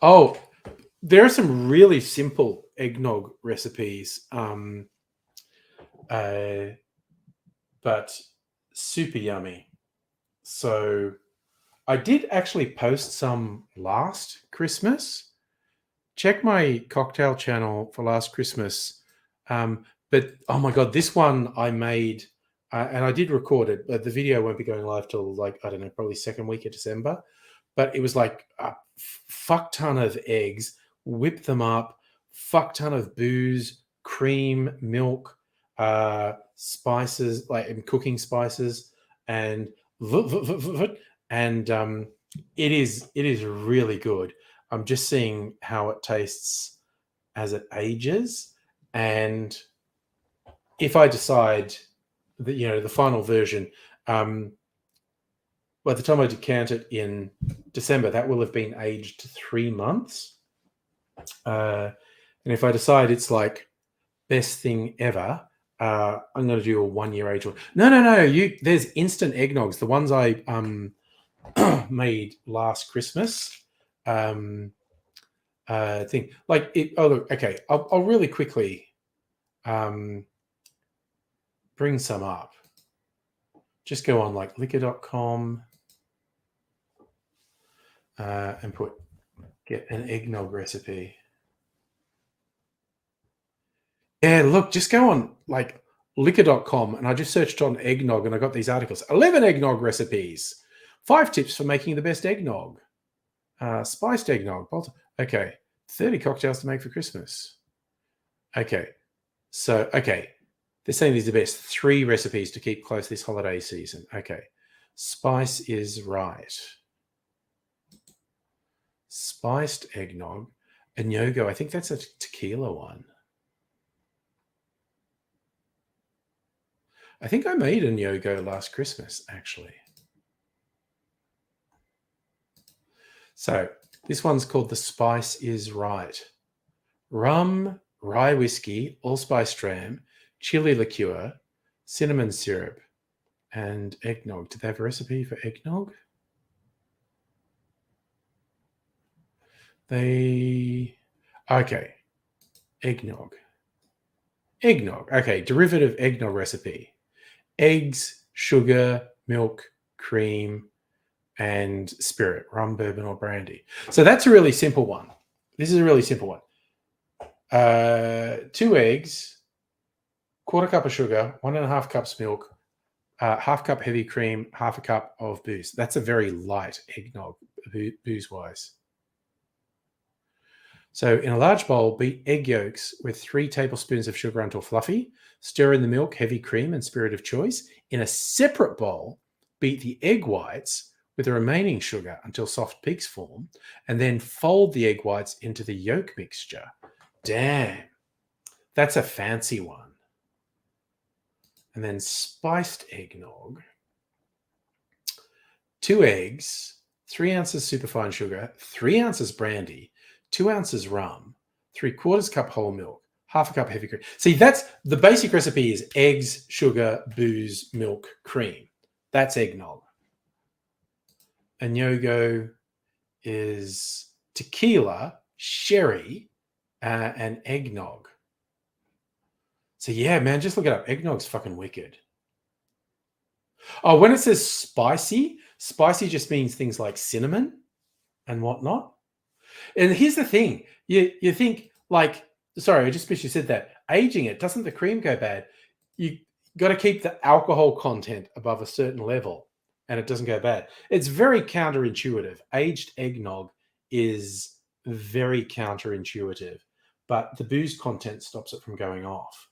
Oh, there are some really simple eggnog recipes, but super yummy. So I did actually post some last Christmas. Check my cocktail channel for last Christmas. But oh my God, this one I made, and I did record it, but the video won't be going live till probably second week of December. But it was like a fuck ton of eggs, whip them up, fuck ton of booze, cream, milk, spices, like cooking spices, and it is really good. I'm just seeing how it tastes as it ages, and if I decide that the final version, by the time I decant it in December, that will have been aged 3 months. And if I decide it's like best thing ever, I'm going to do a 1 year age. No. There's instant eggnogs. The ones I made last Christmas. Thing like it. Oh, look. Okay, I'll really quickly bring some up. Just go on like liquor.com and put Get an eggnog recipe. Yeah, look, just go on like liquor.com and I just searched on eggnog and I got these articles. 11 eggnog recipes. 5 tips for making the best eggnog. Spiced eggnog. Okay. 30 cocktails to make for Christmas. Okay. So, okay. They're saying these are the best 3 recipes to keep close this holiday season. Okay. Spice is right. Spiced eggnog. Añogo. I think that's a tequila one. I think I made añogo last Christmas, actually. So this one's called The Spice is Right. Rum, rye whiskey, allspice dram, chili liqueur, cinnamon syrup, and eggnog. Do they have a recipe for eggnog? Okay. Eggnog. Okay, derivative eggnog recipe. Eggs, sugar, milk, cream, and spirit, rum, bourbon, or brandy. So that's a really simple one. This is a really simple one. 2 eggs, 1/4 cup of sugar, 1.5 cups milk, 1/2 cup heavy cream, 1/2 cup of booze. That's a very light eggnog, booze-wise. So in a large bowl, beat egg yolks with 3 tablespoons of sugar until fluffy. Stir in the milk, heavy cream, and spirit of choice. In a separate bowl, beat the egg whites with the remaining sugar until soft peaks form, and then fold the egg whites into the yolk mixture. Damn, that's a fancy one. And then spiced eggnog. 2 eggs, 3 ounces superfine sugar, 3 ounces brandy, 2 ounces rum, 3/4 cup whole milk, 1/2 cup heavy cream. See, that's the basic recipe is eggs, sugar, booze, milk, cream. That's eggnog. Añogo is tequila, sherry, and eggnog. So yeah, man, just look it up. Eggnog's fucking wicked. Oh, when it says spicy just means things like cinnamon and whatnot. And here's the thing. You think like, sorry, I just wish you said that. Aging it, doesn't the cream go bad? You got to keep the alcohol content above a certain level and it doesn't go bad. It's very counterintuitive. Aged eggnog is very counterintuitive, but the booze content stops it from going off.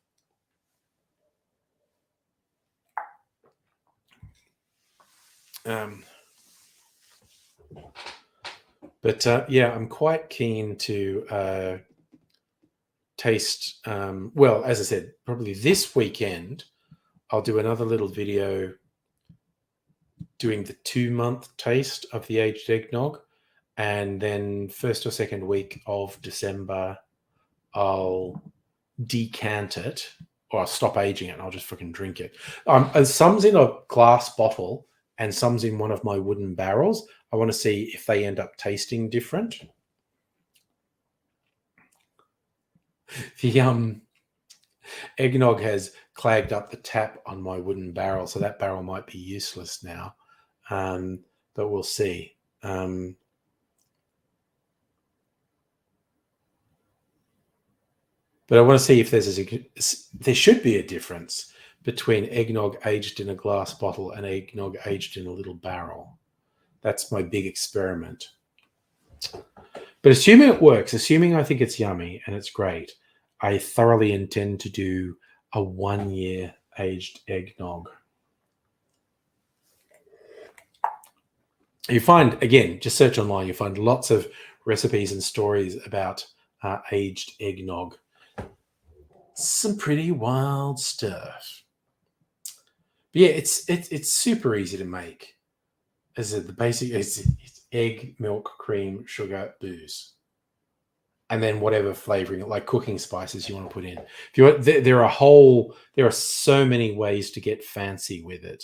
Yeah, I'm quite keen to taste. Well, as I said, probably this weekend, I'll do another little video doing the 2-month taste of the aged eggnog. And then 1st or 2nd week of December, I'll decant it, or I'll stop aging it and I'll just fucking drink it. And some's in a glass bottle and some's in one of my wooden barrels. I want to see if they end up tasting different. The eggnog has clagged up the tap on my wooden barrel, so that barrel might be useless now. But we'll see. But I want to see if there should be a difference between eggnog aged in a glass bottle and eggnog aged in a little barrel. That's my big experiment. But assuming it works, assuming I think it's yummy and it's great, I thoroughly intend to do a 1-year aged eggnog. You find, again, just search online, you find lots of recipes and stories about aged eggnog. Some pretty wild stuff. But yeah, it's super easy to make. As I said, the basic is egg, milk, cream, sugar, booze, and then whatever flavoring, like cooking spices you want to put in. If you want, there are so many ways to get fancy with it.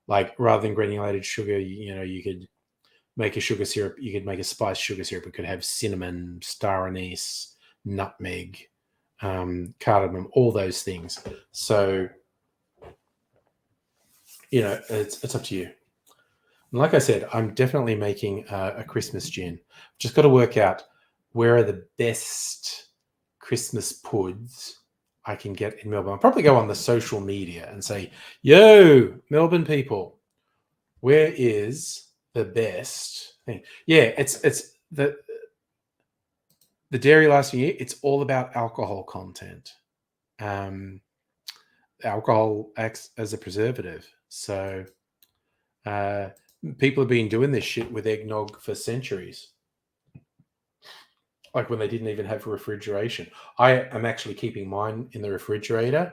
Like rather than granulated sugar, you could make a sugar syrup. You could make a spiced sugar syrup. It could have cinnamon, star anise, nutmeg, cardamom, all those things. So, it's up to you. Like I said, I'm definitely making a Christmas gin. Just got to work out where are the best Christmas puds I can get in Melbourne. I'll probably go on the social media and say, yo, Melbourne people, where is the best thing? Yeah, it's the dairy last year. It's all about alcohol content. Um, Alcohol acts as a preservative, so uh, people have been doing this shit with eggnog for centuries. Like when they didn't even have refrigeration. I am actually keeping mine in the refrigerator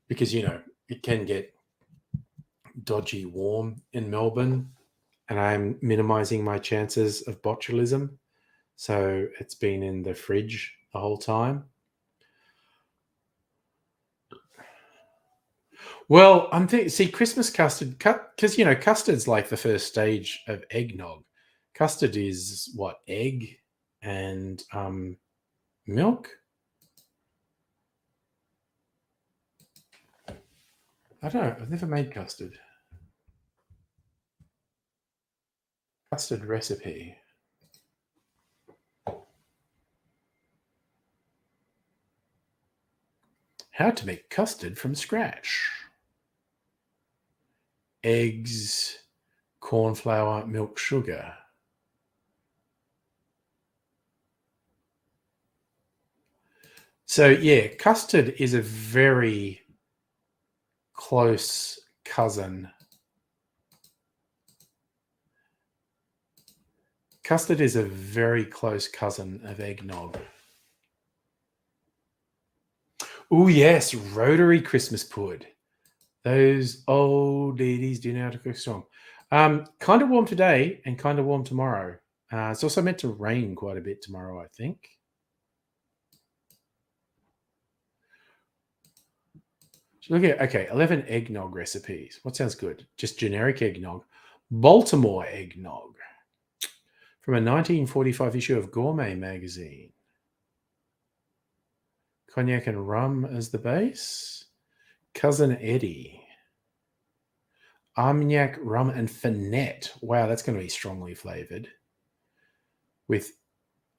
because it can get dodgy warm in Melbourne, and I'm minimizing my chances of botulism. So it's been in the fridge the whole time. Well, I'm thinking, see, Christmas custard, because custard's like the first stage of eggnog. Custard is what, egg and milk. I don't know. I've never made custard. Custard recipe. How to make custard from scratch. Eggs, corn flour, milk, sugar. So yeah, custard is a very close cousin. Custard is a very close cousin of eggnog. Oh yes, rotary Christmas pud. Those old ladies do know how to cook strong. Kind of warm today and kind of warm tomorrow. It's also meant to rain quite a bit tomorrow, I think. So look at 11 eggnog recipes. What sounds good? Just generic eggnog. Baltimore eggnog from a 1945 issue of Gourmet magazine. Cognac and rum as the base. Cousin Eddie. Armagnac, rum, and Finette. Wow, that's going to be strongly flavored. With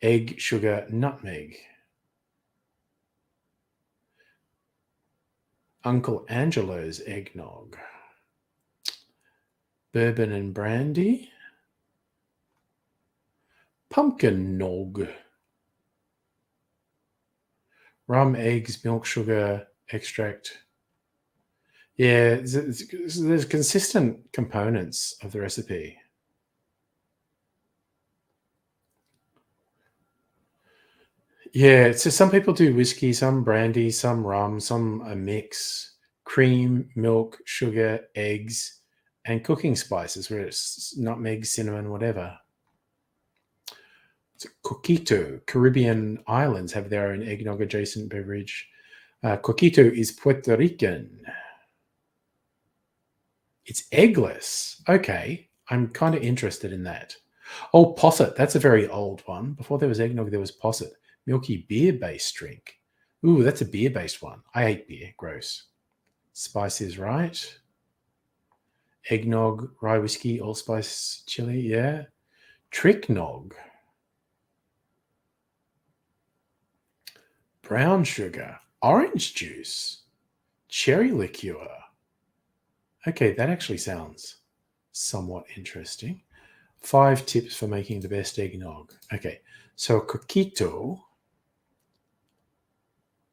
egg, sugar, nutmeg. Uncle Angelo's eggnog. Bourbon and brandy. Pumpkin nog. Rum, eggs, milk, sugar, extract. Yeah, there's consistent components of the recipe. Yeah, so some people do whiskey, some brandy, some rum, some a mix, cream, milk, sugar, eggs, and cooking spices, where it's nutmeg, cinnamon, whatever. It's coquito. Caribbean islands have their own eggnog adjacent beverage. Coquito is Puerto Rican. It's eggless. Okay, I'm kind of interested in that. Oh, posset. That's a very old one. Before there was eggnog, there was posset. Milky beer-based drink. Ooh, that's a beer-based one. I hate beer. Gross. Spice is right. Eggnog, rye whiskey, allspice, chili. Yeah. Tricknog. Brown sugar. Orange juice. Cherry liqueur. Okay, that actually sounds somewhat interesting. 5 tips for making the best eggnog. Okay, so coquito,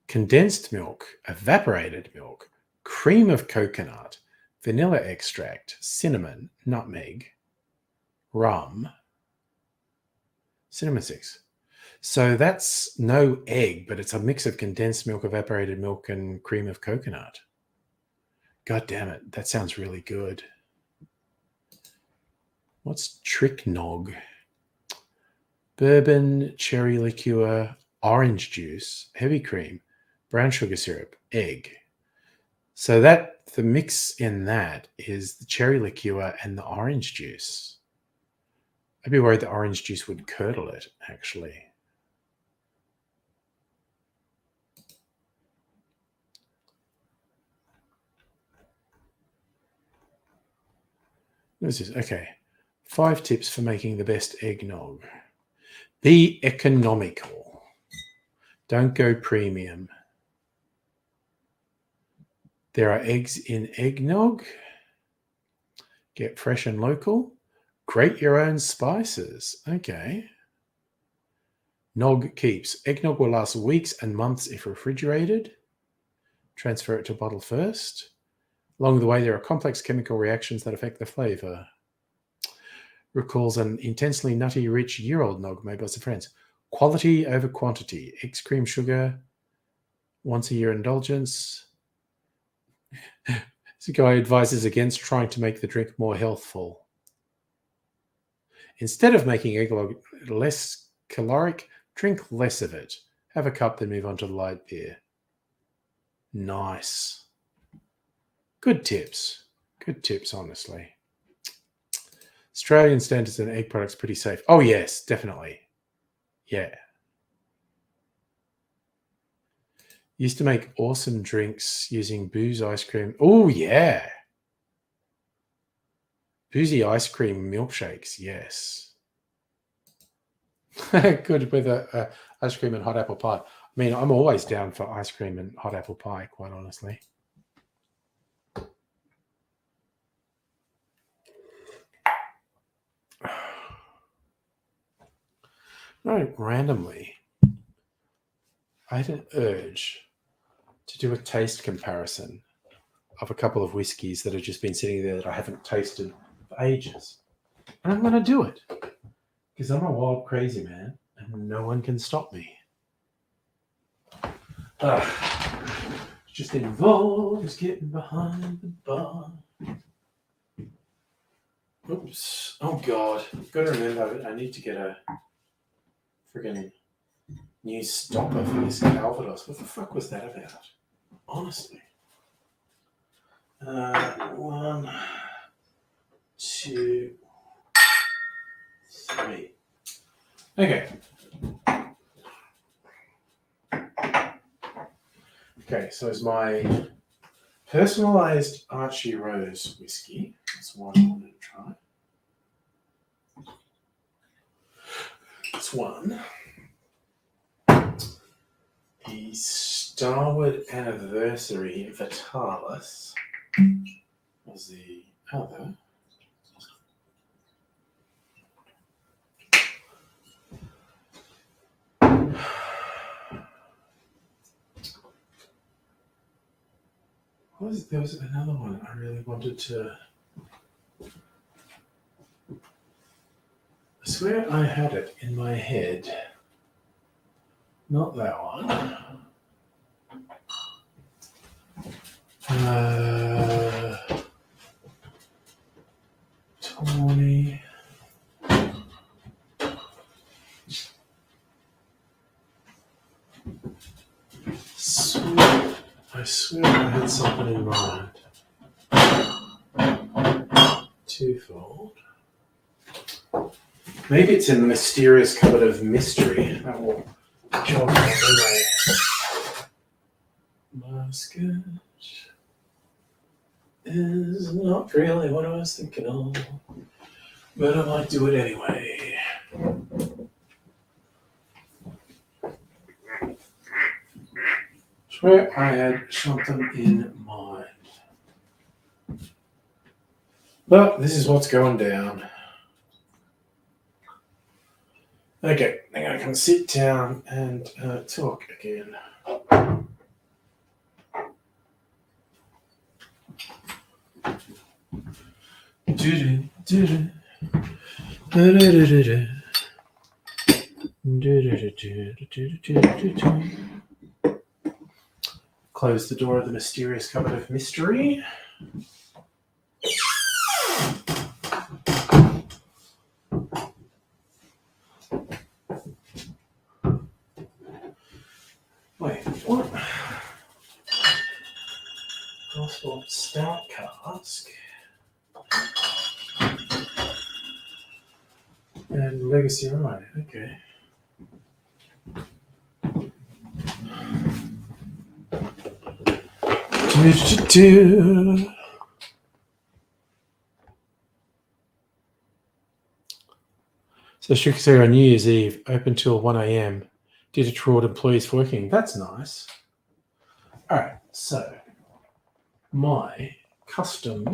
condensed milk, evaporated milk, cream of coconut, vanilla extract, cinnamon, nutmeg, rum, cinnamon sticks. So that's no egg, but it's a mix of condensed milk, evaporated milk, and cream of coconut. God damn it, that sounds really good. What's tricknog? Bourbon, cherry liqueur, orange juice, heavy cream, brown sugar syrup, egg. So that the mix in that is the cherry liqueur and the orange juice. I'd be worried the orange juice would curdle it, actually. What is this? Okay. 5 tips for making the best eggnog. Be economical. Don't go premium. There are eggs in eggnog. Get fresh and local. Grate your own spices. Okay. Nog keeps. Eggnog will last weeks and months if refrigerated. Transfer it to a bottle first. Along the way, there are complex chemical reactions that affect the flavor. Recalls an intensely nutty, rich year-old nog made by some friends. Quality over quantity. Eggs, cream, sugar. Once a year indulgence. This guy advises against trying to make the drink more healthful. Instead of making eggnog less caloric, drink less of it. Have a cup, then move on to the light beer. Nice. Good tips. Good tips, honestly. Australian standards and egg products pretty safe. Oh, yes, definitely. Yeah. Used to make awesome drinks using booze ice cream. Oh, yeah. Boozy ice cream milkshakes, yes. Good with ice cream and hot apple pie. I mean, I'm always down for ice cream and hot apple pie, quite honestly. No, randomly, I had an urge to do a taste comparison of a couple of whiskies that have just been sitting there that I haven't tasted for ages. And I'm going to do it because I'm a wild, crazy man and no one can stop me. Just involves getting behind the bar. Oops. Oh, God. I've got to remember I need to get a friggin' new stopper for this Calvados. What the fuck was that about? Honestly. 1, 2, 3. Okay. Okay, so it's my personalized Archie Rose whiskey. That's what I wanted to try. That's one. The Starward Anniversary Vitalis was the other. There was another one I really wanted to. I swear I had it in my head. Not that one. 20. I swear I had something in mind. Twofold. Maybe it's in the mysterious cupboard of mystery. That will jog my memory. Muscat is not really what I was thinking of, but I might do it anyway. Swear I had something in mind. But this is what's going down. Okay, I'm going to come sit down and talk again. Close the door of the mysterious cupboard of mystery. Wait, what? Gospel stout cask. And legacy rye, okay. So Strictly Say on New Year's Eve, open till 1 a.m. Did it reward employees for working. That's nice. All right, so my custom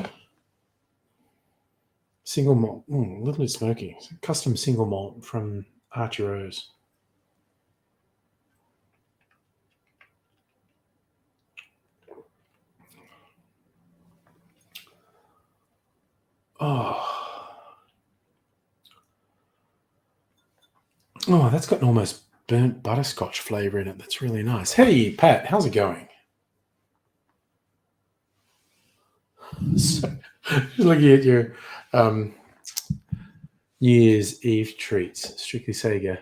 single malt, a little bit smoky. Custom single malt from Archie Rose. Oh, that's got an almost burnt butterscotch flavour in it. That's really nice. Hey, Pat, how's it going? So, looking at your New Year's Eve treats, Strictly Sega.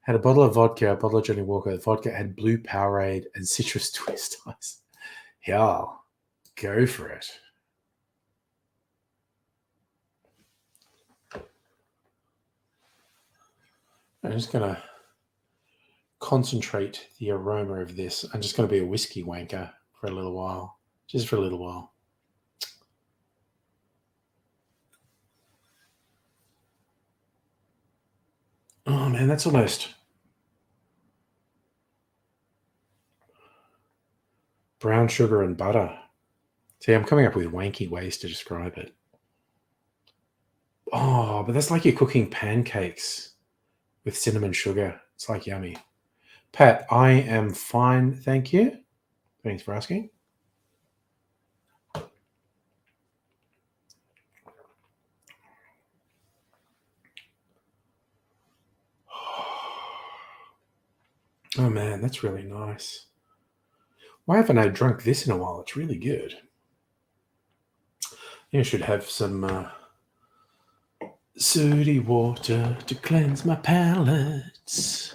Had a bottle of vodka, a bottle of Johnny Walker. The vodka had blue Powerade and citrus twist ice. Yeah, go for it. I'm just going to concentrate the aroma of this. I'm just going to be a whiskey wanker for a little while. Just for a little while. Oh, man, that's almost brown sugar and butter. See, I'm coming up with wanky ways to describe it. Oh, but that's like you're cooking pancakes with cinnamon sugar. It's like yummy. Pat, I am fine, thank you. Thanks for asking. Oh, man, that's really nice. Why haven't I drunk this in a while? It's really good. I should have some sooty water to cleanse my palate.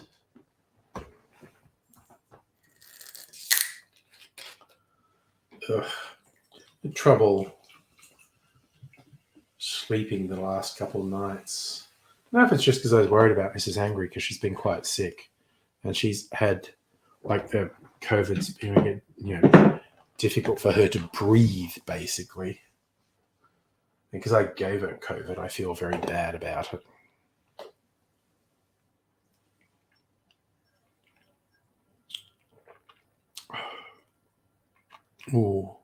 Ugh. Trouble sleeping the last couple of nights. I don't know if it's just because I was worried about Mrs. Angry because she's been quite sick and she's had like the COVID's been difficult for her to breathe basically. And because I gave her COVID, I feel very bad about it. Ooh.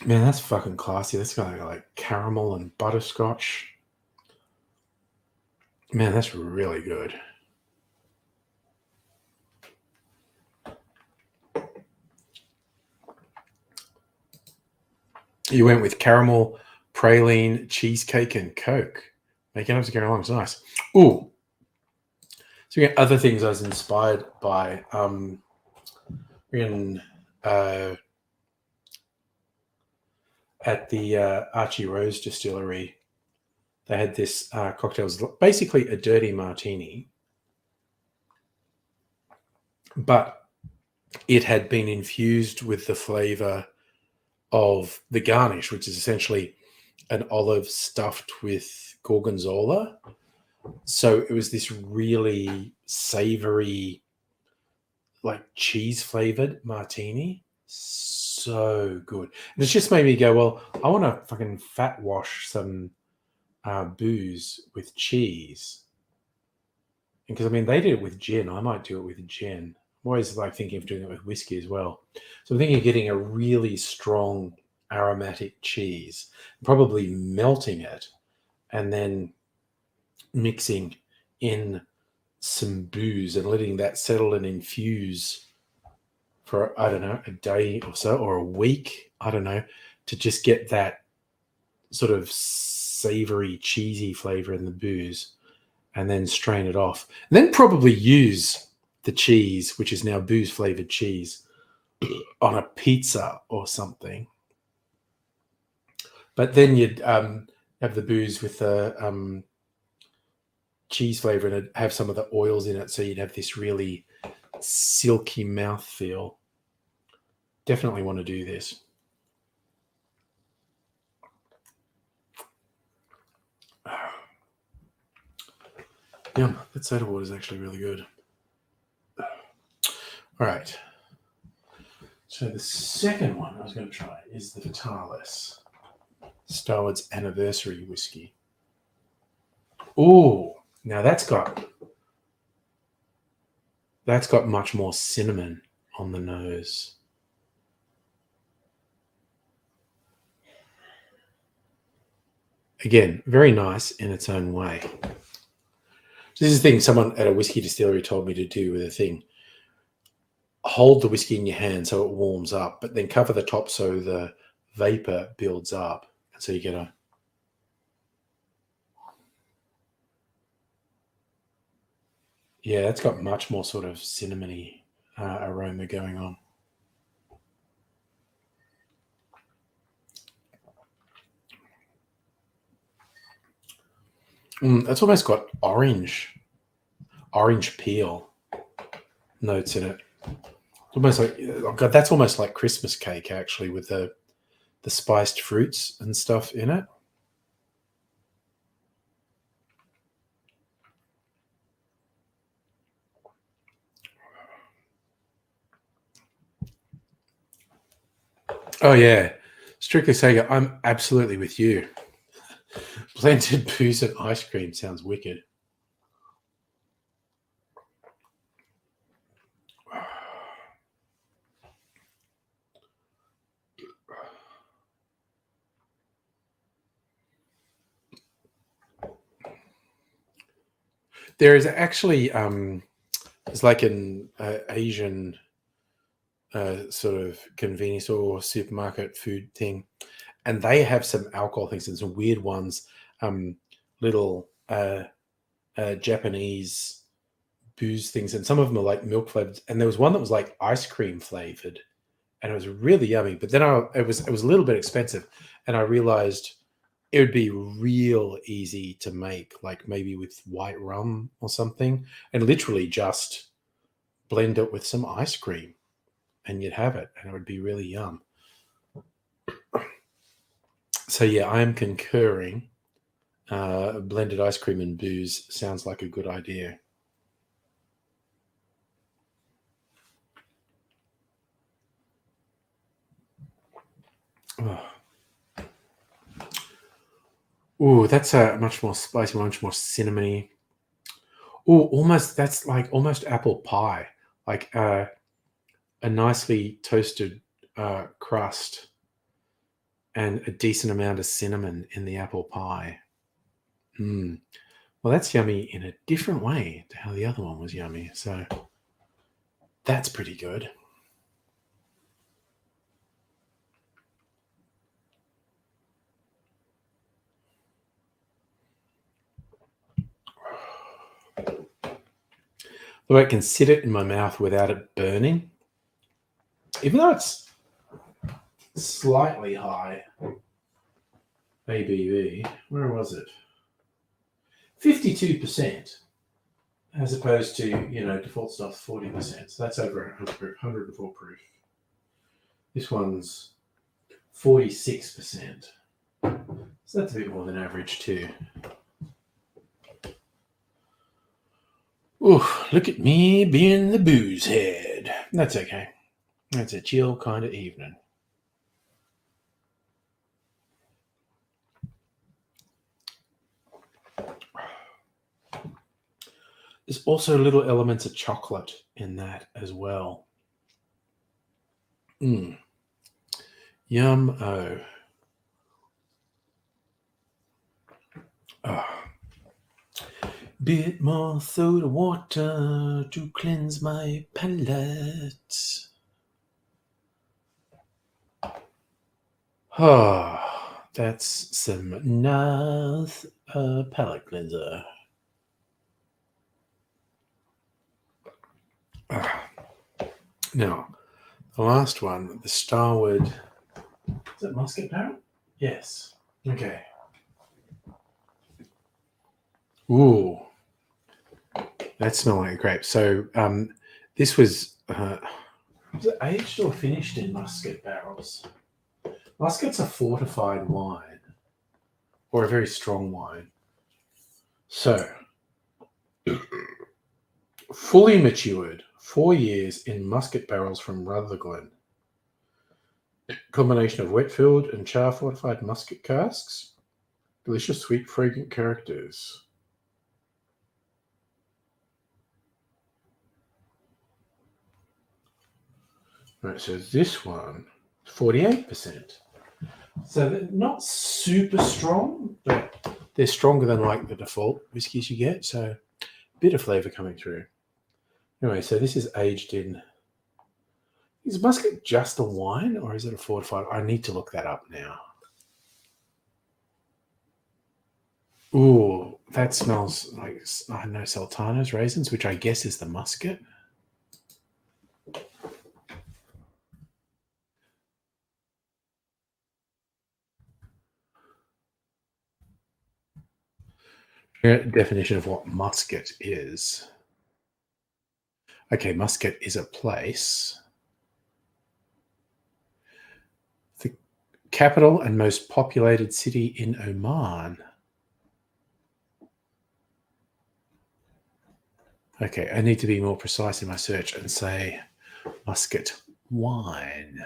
Man, that's fucking classy. That's got like caramel and butterscotch. Man, that's really good. You went with caramel, praline, cheesecake, and Coke. Making up to go along. It's nice. Ooh. So we got other things I was inspired by. At the Archie Rose distillery, they had this cocktail. It was basically a dirty martini, but it had been infused with the flavor of the garnish, which is essentially an olive stuffed with gorgonzola. So it was this really savory, like cheese flavored martini. So good. And it's just made me go, well, I want to fucking fat wash some booze with cheese. Because, I mean, they did it with gin. I might do it with gin. I'm always like thinking of doing it with whiskey as well. So I'm thinking of getting a really strong aromatic cheese, probably melting it and then mixing in some booze and letting that settle and infuse for, I don't know, a day or so or a week, I don't know, to just get that sort of savory, cheesy flavor in the booze and then strain it off. And then probably use the cheese, which is now booze flavored cheese, on a pizza or something. But then you'd have the booze with the cheese flavor and it'd have some of the oils in it. So you'd have this really silky mouthfeel. Definitely want to do this. Yeah, that soda water is actually really good. All right. So the second one I was going to try is the Vitalis Starwood's Anniversary Whiskey. Ooh, now that's got much more cinnamon on the nose. Again, very nice in its own way. This is the thing someone at a whiskey distillery told me to do with a thing. Hold the whiskey in your hand so it warms up, but then cover the top so the vapor builds up. And so you get a... Yeah, it's got much more sort of cinnamony aroma going on. That's almost got orange peel notes in it. Almost like, oh God, that's almost like Christmas cake actually, with the spiced fruits and stuff in it. Oh yeah, strictly Sega. I'm absolutely with you. Blended booze and ice cream sounds wicked. There is actually it's like an Asian sort of convenience or supermarket food thing, and they have some alcohol things and some weird ones, little Japanese booze things, and some of them are like milk flavored. And there was one that was like ice cream flavored, and it was really yummy. But then it was a little bit expensive, and I realized it would be real easy to make, like maybe with white rum or something, and literally just blend it with some ice cream, and you'd have it, and it would be really yum. So yeah, I am concurring. Blended ice cream and booze sounds like a good idea. Oh. Ooh, that's a much more spicy, much more cinnamony. Ooh, that's like almost apple pie, like a nicely toasted crust and a decent amount of cinnamon in the apple pie. Mm. Well, that's yummy in a different way to how the other one was yummy. So that's pretty good. Though I can sit it in my mouth without it burning, even though it's slightly high ABV. Where was it? 52%, as opposed to, default stuff 40%. So that's over 104 proof. This one's 46%. So that's a bit more than average too. Ooh, look at me being the booze head. That's okay. That's a chill kind of evening. There's also little elements of chocolate in that as well. Yum. Oh. Bit more soda water to cleanse my palate. Oh, that's some nice palate cleanser. Now, the last one, the Starward. Is it Muscat Barrel? Yes. Okay. Ooh, that smells like a grape. So this was it aged or finished in Muscat barrels? Muscat's a fortified wine, or a very strong wine. So, fully matured, 4 years in Muscat barrels from Rutherglen. Combination of wet-filled and char-fortified Muscat casks. Delicious, sweet, fragrant characters. Right, so this one, 48%. So they're not super strong, but they're stronger than like the default whiskies you get. So a bit of flavour coming through. Anyway, so this is aged in. Is muscat just a wine or is it a fortified? I need to look that up now. Ooh, that smells like, I know, sultanas, raisins, which I guess is the muscat. Definition of what muscat is. Okay, Muscat is a place. The capital and most populated city in Oman. Okay, I need to be more precise in my search and say Muscat wine.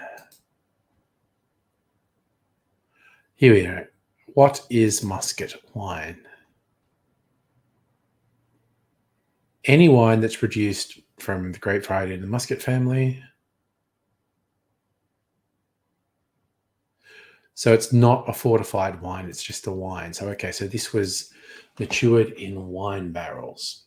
Here we go. What is Muscat wine? Any wine that's produced from the grape variety in the Muscat family. So it's not a fortified wine, it's just a wine. So, okay, so this was matured in wine barrels.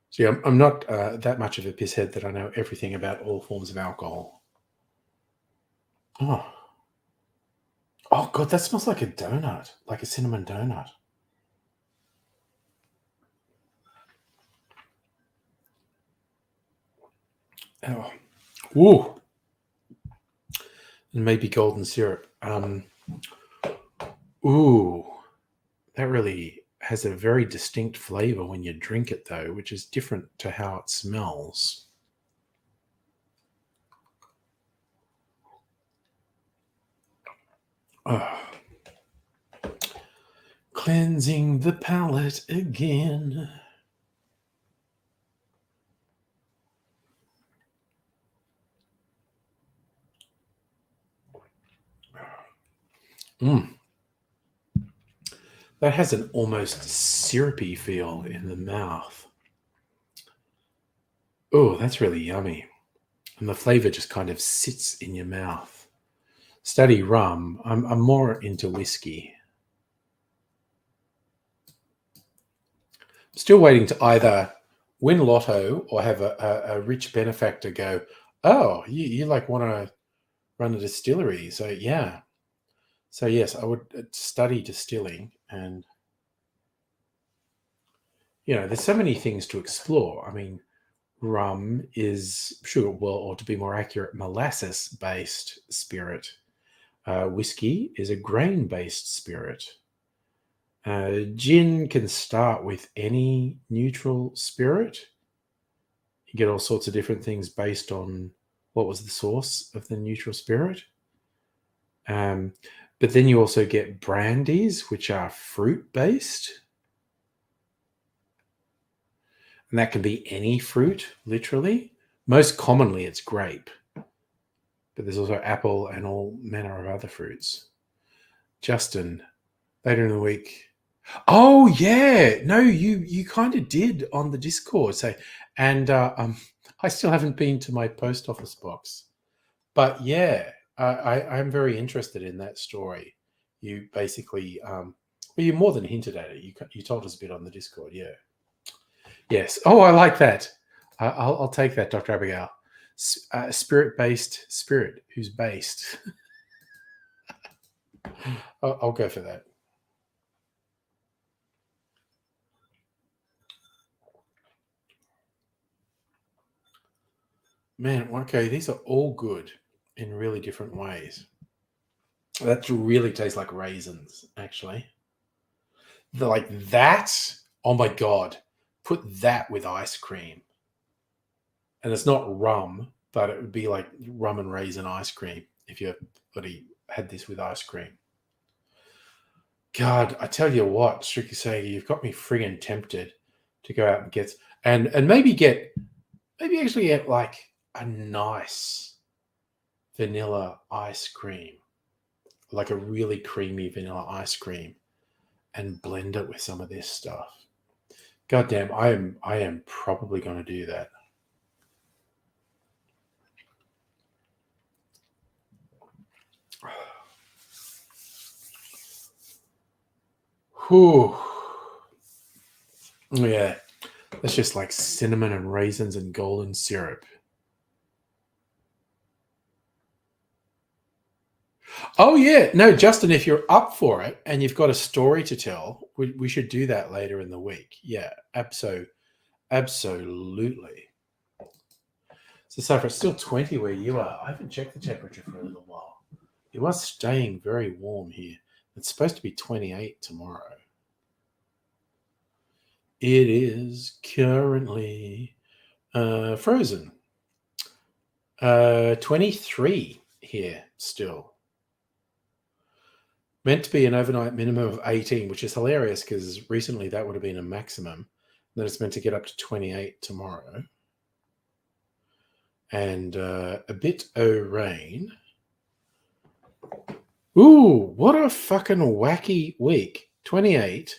See, I'm not that much of a pisshead that I know everything about all forms of alcohol. Oh. Oh, God, that smells like a donut, like a cinnamon donut. Oh. Ooh. And maybe golden syrup. Ooh. That really has a very distinct flavor when you drink it, though, which is different to how it smells. Oh. Cleansing the palate again. That has an almost syrupy feel in the mouth. Oh, that's really yummy. And the flavor just kind of sits in your mouth. Study rum. I'm more into whiskey. Still waiting to either win lotto or have a rich benefactor go, oh, you like want to run a distillery. So, yeah. So, yes, I would study distilling. And, you know, there's so many things to explore. I mean, rum is sugar, well, or to be more accurate, molasses-based spirit. Whiskey is a grain-based spirit. Gin can start with any neutral spirit. You get all sorts of different things based on what was the source of the neutral spirit. But then you also get brandies, which are fruit-based. And that can be any fruit, literally. Most commonly, it's grape. But there's also apple and all manner of other fruits. Justin, later in the week. Oh yeah, no, you kind of did on the Discord. So, and I still haven't been to my post office box, but yeah, I'm very interested in that story. You basically, well, you more than hinted at it. You told us a bit on the Discord. Yeah, yes. Oh, I like that. I'll take that, Dr. Abigail. Spirit-based spirit who's based. I'll go for that. Man, okay, these are all good in really different ways. That really tastes like raisins, actually. Like that, oh my God, put that with ice cream. And it's not rum, but it would be like rum and raisin ice cream if you bloody had this with ice cream. God, I tell you what, Strictly saying, you've got me friggin' tempted to go out and get and maybe actually get like a nice vanilla ice cream, like a really creamy vanilla ice cream, and blend it with some of this stuff. God damn, I am probably going to do that. Whew. Yeah. That's just like cinnamon and raisins and golden syrup. Oh, yeah. No, Justin, if you're up for it and you've got a story to tell, we should do that later in the week. Yeah, absolutely. So, Cypher, it's still 20 where you are. I haven't checked the temperature for a little while. It was staying very warm here. It's supposed to be 28 tomorrow. It is currently frozen. 23 here still. Meant to be an overnight minimum of 18, which is hilarious because recently that would have been a maximum. Then it's meant to get up to 28 tomorrow. And a bit of rain. Ooh, what a fucking wacky week. 28,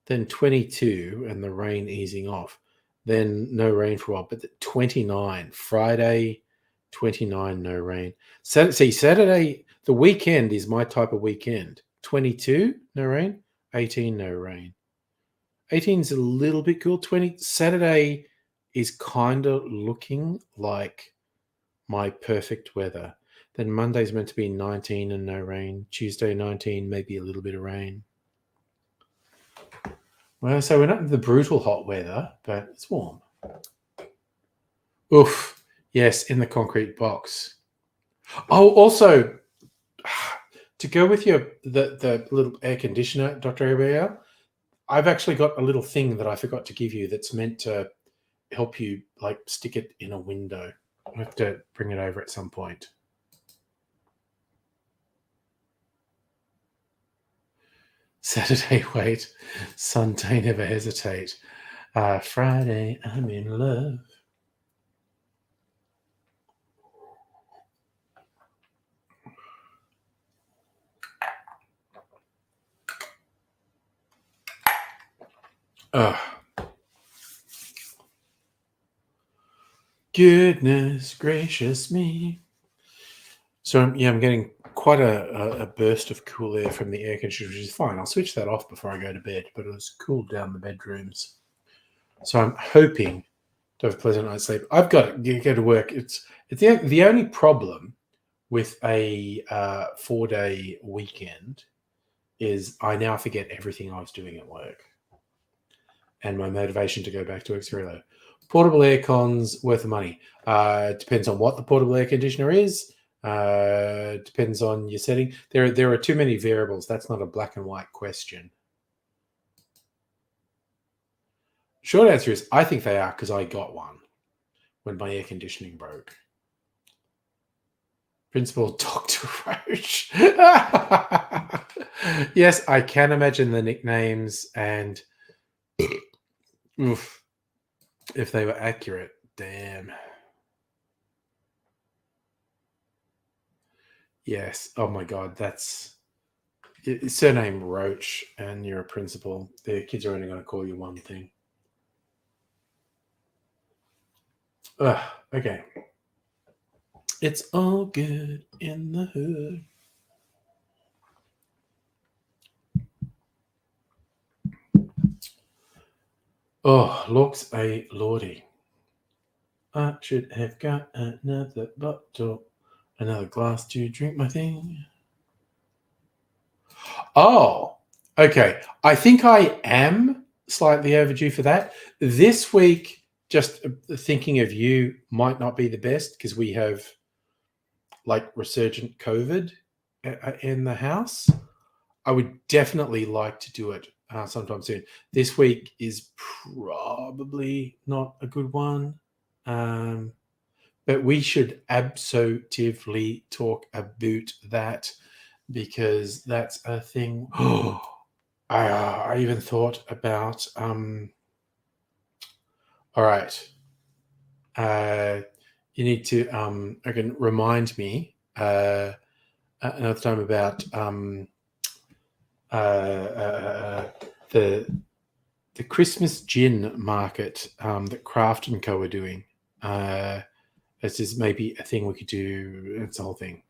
then 22, and the rain easing off. Then no rain for a while, but 29, Friday, 29, no rain. Saturday, the weekend is my type of weekend. 22, no rain. 18, no rain. 18 is a little bit cool. Saturday is kind of looking like my perfect weather. Then Monday's meant to be 19 and no rain. Tuesday, 19, maybe a little bit of rain. Well, so we're not in the brutal hot weather, but it's warm. Oof. Yes, in the concrete box. Oh, also, to go with the little air conditioner, Dr. Abigail, I've actually got a little thing that I forgot to give you that's meant to help you, like, stick it in a window. I have to bring it over at some point. Saturday, wait. Sunday, never hesitate. Friday, I'm in love. Goodness gracious me. So, I'm getting quite a burst of cool air from the air conditioner, which is fine. I'll switch that off before I go to bed, but it was cooled down the bedrooms. So I'm hoping to have a pleasant night's sleep. I've got to go to work. It's the only problem with a 4-day weekend is I now forget everything I was doing at work. And my motivation to go back to work is very low. Portable air cons worth the money. Depends on what the portable air conditioner is. Depends on your setting. There are too many variables. That's not a black and white question. Short answer is I think they are because I got one when my air conditioning broke. Principal Dr. Roach. Yes, I can imagine the nicknames and oof, if they were accurate, damn. Yes. Oh my God, that's surname Roach, and you're a principal. The kids are only going to call you one thing. Okay. It's all good in the hood. Oh, looks a lordy. I should have got another bottle, another glass to drink my thing. Oh, okay. I think I am slightly overdue for that. This week, just thinking of you might not be the best because we have like resurgent COVID in the house. I would definitely like to do it sometime soon. This week is probably not a good one. But we should absolutely talk about that because that's a thing. I even thought about. All right. You need to again remind me another time about the Christmas gin market that Craft and Co are doing. This is maybe a thing we could do. It's a whole thing.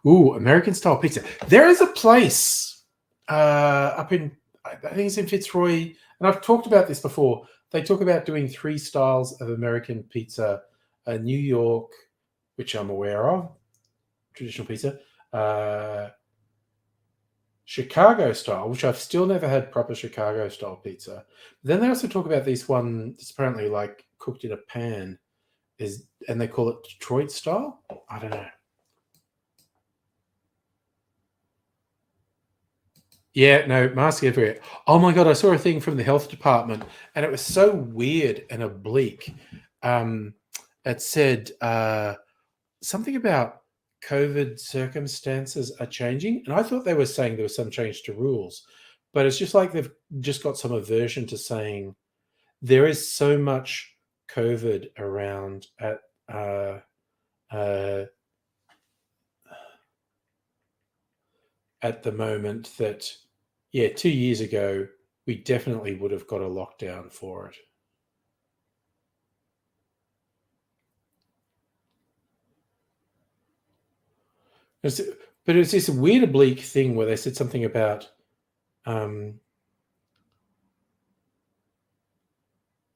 Ooh, American style pizza. There is a place up in I think it's in Fitzroy, and I've talked about this before. They talk about doing 3 styles of American pizza: New York, which I'm aware of, traditional pizza, Chicago style, which I've still never had proper Chicago style pizza. Then they also talk about this one that's apparently like cooked in a pan, and they call it Detroit style. I don't know. Yeah, no, mask everywhere. Oh my god, I saw a thing from the health department, and it was so weird and oblique. It said something about COVID circumstances are changing, and I thought they were saying there was some change to rules, but it's just like they've just got some aversion to saying there is so much COVID around uh, at the moment that, yeah, 2 years ago, we definitely would have got a lockdown for it. But it's this weird oblique thing where they said something about um,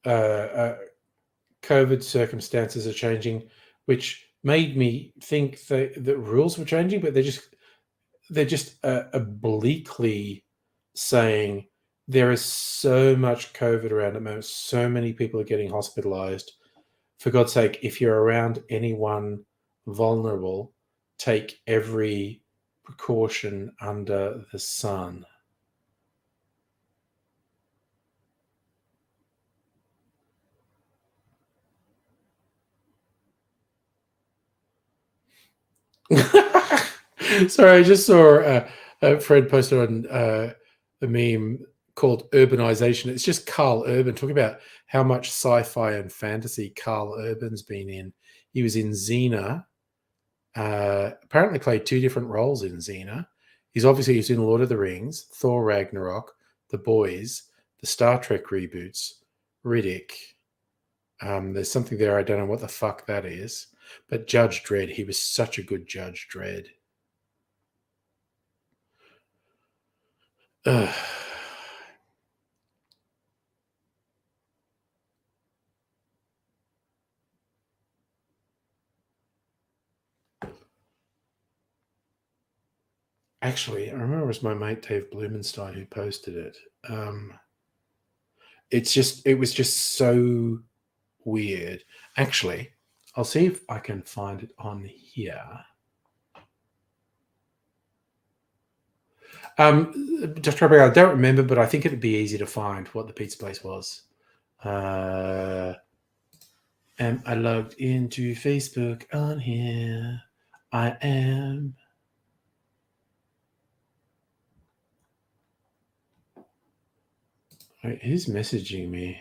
COVID circumstances are changing, which made me think that rules were changing, but they're just obliquely saying there is so much COVID around at the moment, so many people are getting hospitalized. For God's sake, if you're around anyone vulnerable, take every precaution under the sun. Sorry, I just saw Fred posted on a meme called Urbanization. It's just Carl Urban talking about how much sci-fi and fantasy Carl Urban's been in. He was in Xena. Apparently played 2 different roles in Xena. He's in Lord of the Rings, Thor Ragnarok, The Boys, the Star Trek reboots, Riddick. There's something there, I don't know what the fuck that is. But Judge Dredd, he was such a good Judge Dredd. Ugh. Actually, I remember it was my mate Dave Blumenstein who posted it. It was just so weird. Actually, I'll see if I can find it on here. Just I don't remember, but I think it'd be easy to find what the pizza place was. Am I logged into Facebook on here? I am. Wait, who's messaging me?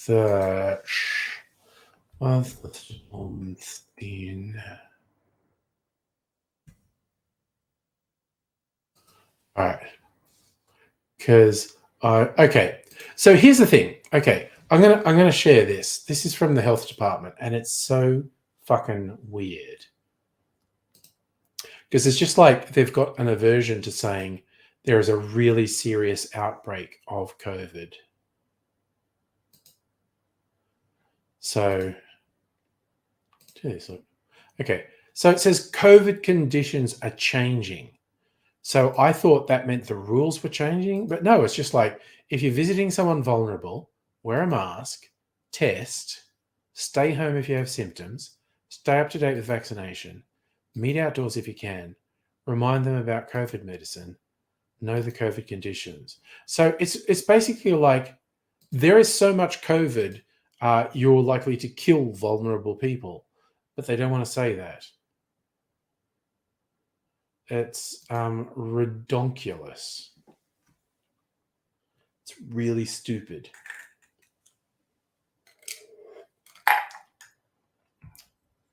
Search. Was das uns in? All right. Because okay. So here's the thing. Okay, I'm gonna share this. This is from the health department, and it's so fucking weird. Because it's just like they've got an aversion to saying there is a really serious outbreak of COVID. So, okay. So it says COVID conditions are changing. So I thought that meant the rules were changing, but no, it's just like if you're visiting someone vulnerable, wear a mask, test, stay home if you have symptoms, stay up to date with vaccination, meet outdoors if you can, remind them about COVID medicine, know the COVID conditions. So it's basically like there is so much COVID, you're likely to kill vulnerable people, but they don't want to say that. It's redonkulous. It's really stupid.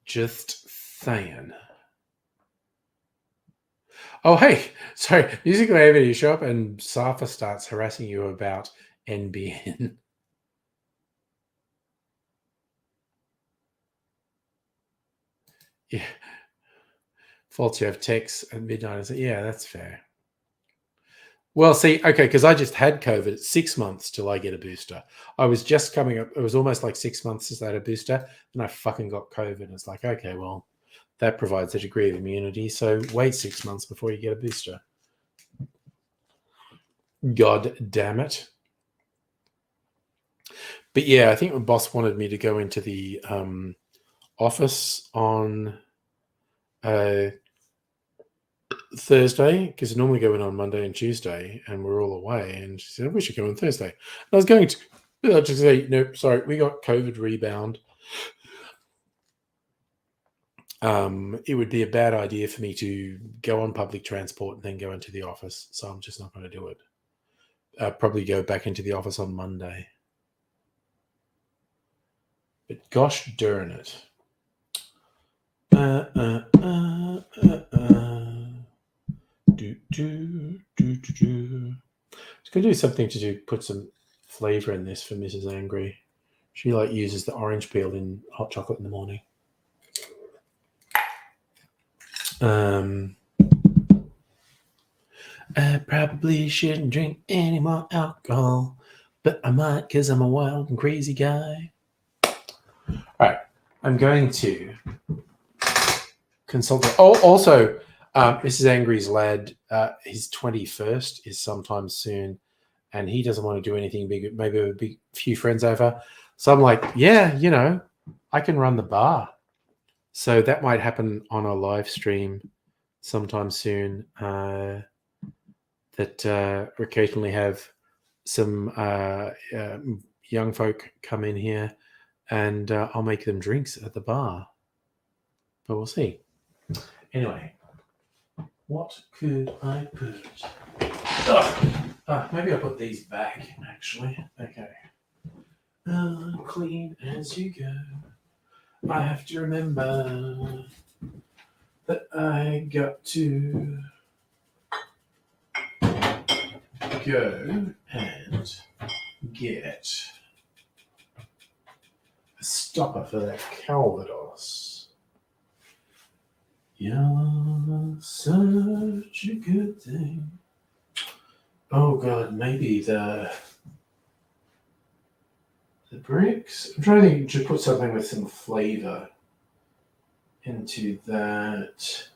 Just saying. Oh, hey, sorry. Music Later, you show up and Safa starts harassing you about NBN. Yeah. Faults you have texts at midnight. I say, yeah, that's fair. Well, see, okay, because I just had COVID. It's 6 months till I get a booster. I was just coming up. It was almost like 6 months since I had a booster, and I fucking got COVID. And it's like, okay, well, that provides a degree of immunity. So wait 6 months before you get a booster. God damn it. But yeah, I think my boss wanted me to go into the office on Thursday, because I normally go in on Monday and Tuesday, and we're all away. And she said, we should go on Thursday. And I was going to, but I just say, no, sorry, we got COVID rebound. It would be a bad idea for me to go on public transport and then go into the office. So I'm just not going to do it. I'll probably go back into the office on Monday. But gosh darn it. It's going to do something to put some flavor in this for Mrs. Angry. She uses the orange peel in hot chocolate in the morning. I probably shouldn't drink any more alcohol, but I might because I'm a wild and crazy guy. All right, I'm going to consult. Oh, also, Mrs. Angry's lad, his 21st is sometime soon, and he doesn't want to do anything big. Maybe a few friends over. So I'm like, yeah, I can run the bar. So that might happen on a live stream sometime soon. That we occasionally have some young folk come in here, and I'll make them drinks at the bar. But we'll see. Anyway, what could I put? Maybe I'll put these back, actually. Okay. Clean as you go. I have to remember that I got to go and get a stopper for that Calvados. You're such a good thing. Oh God, maybe the bricks. I'm trying to think to put something with some flavor into that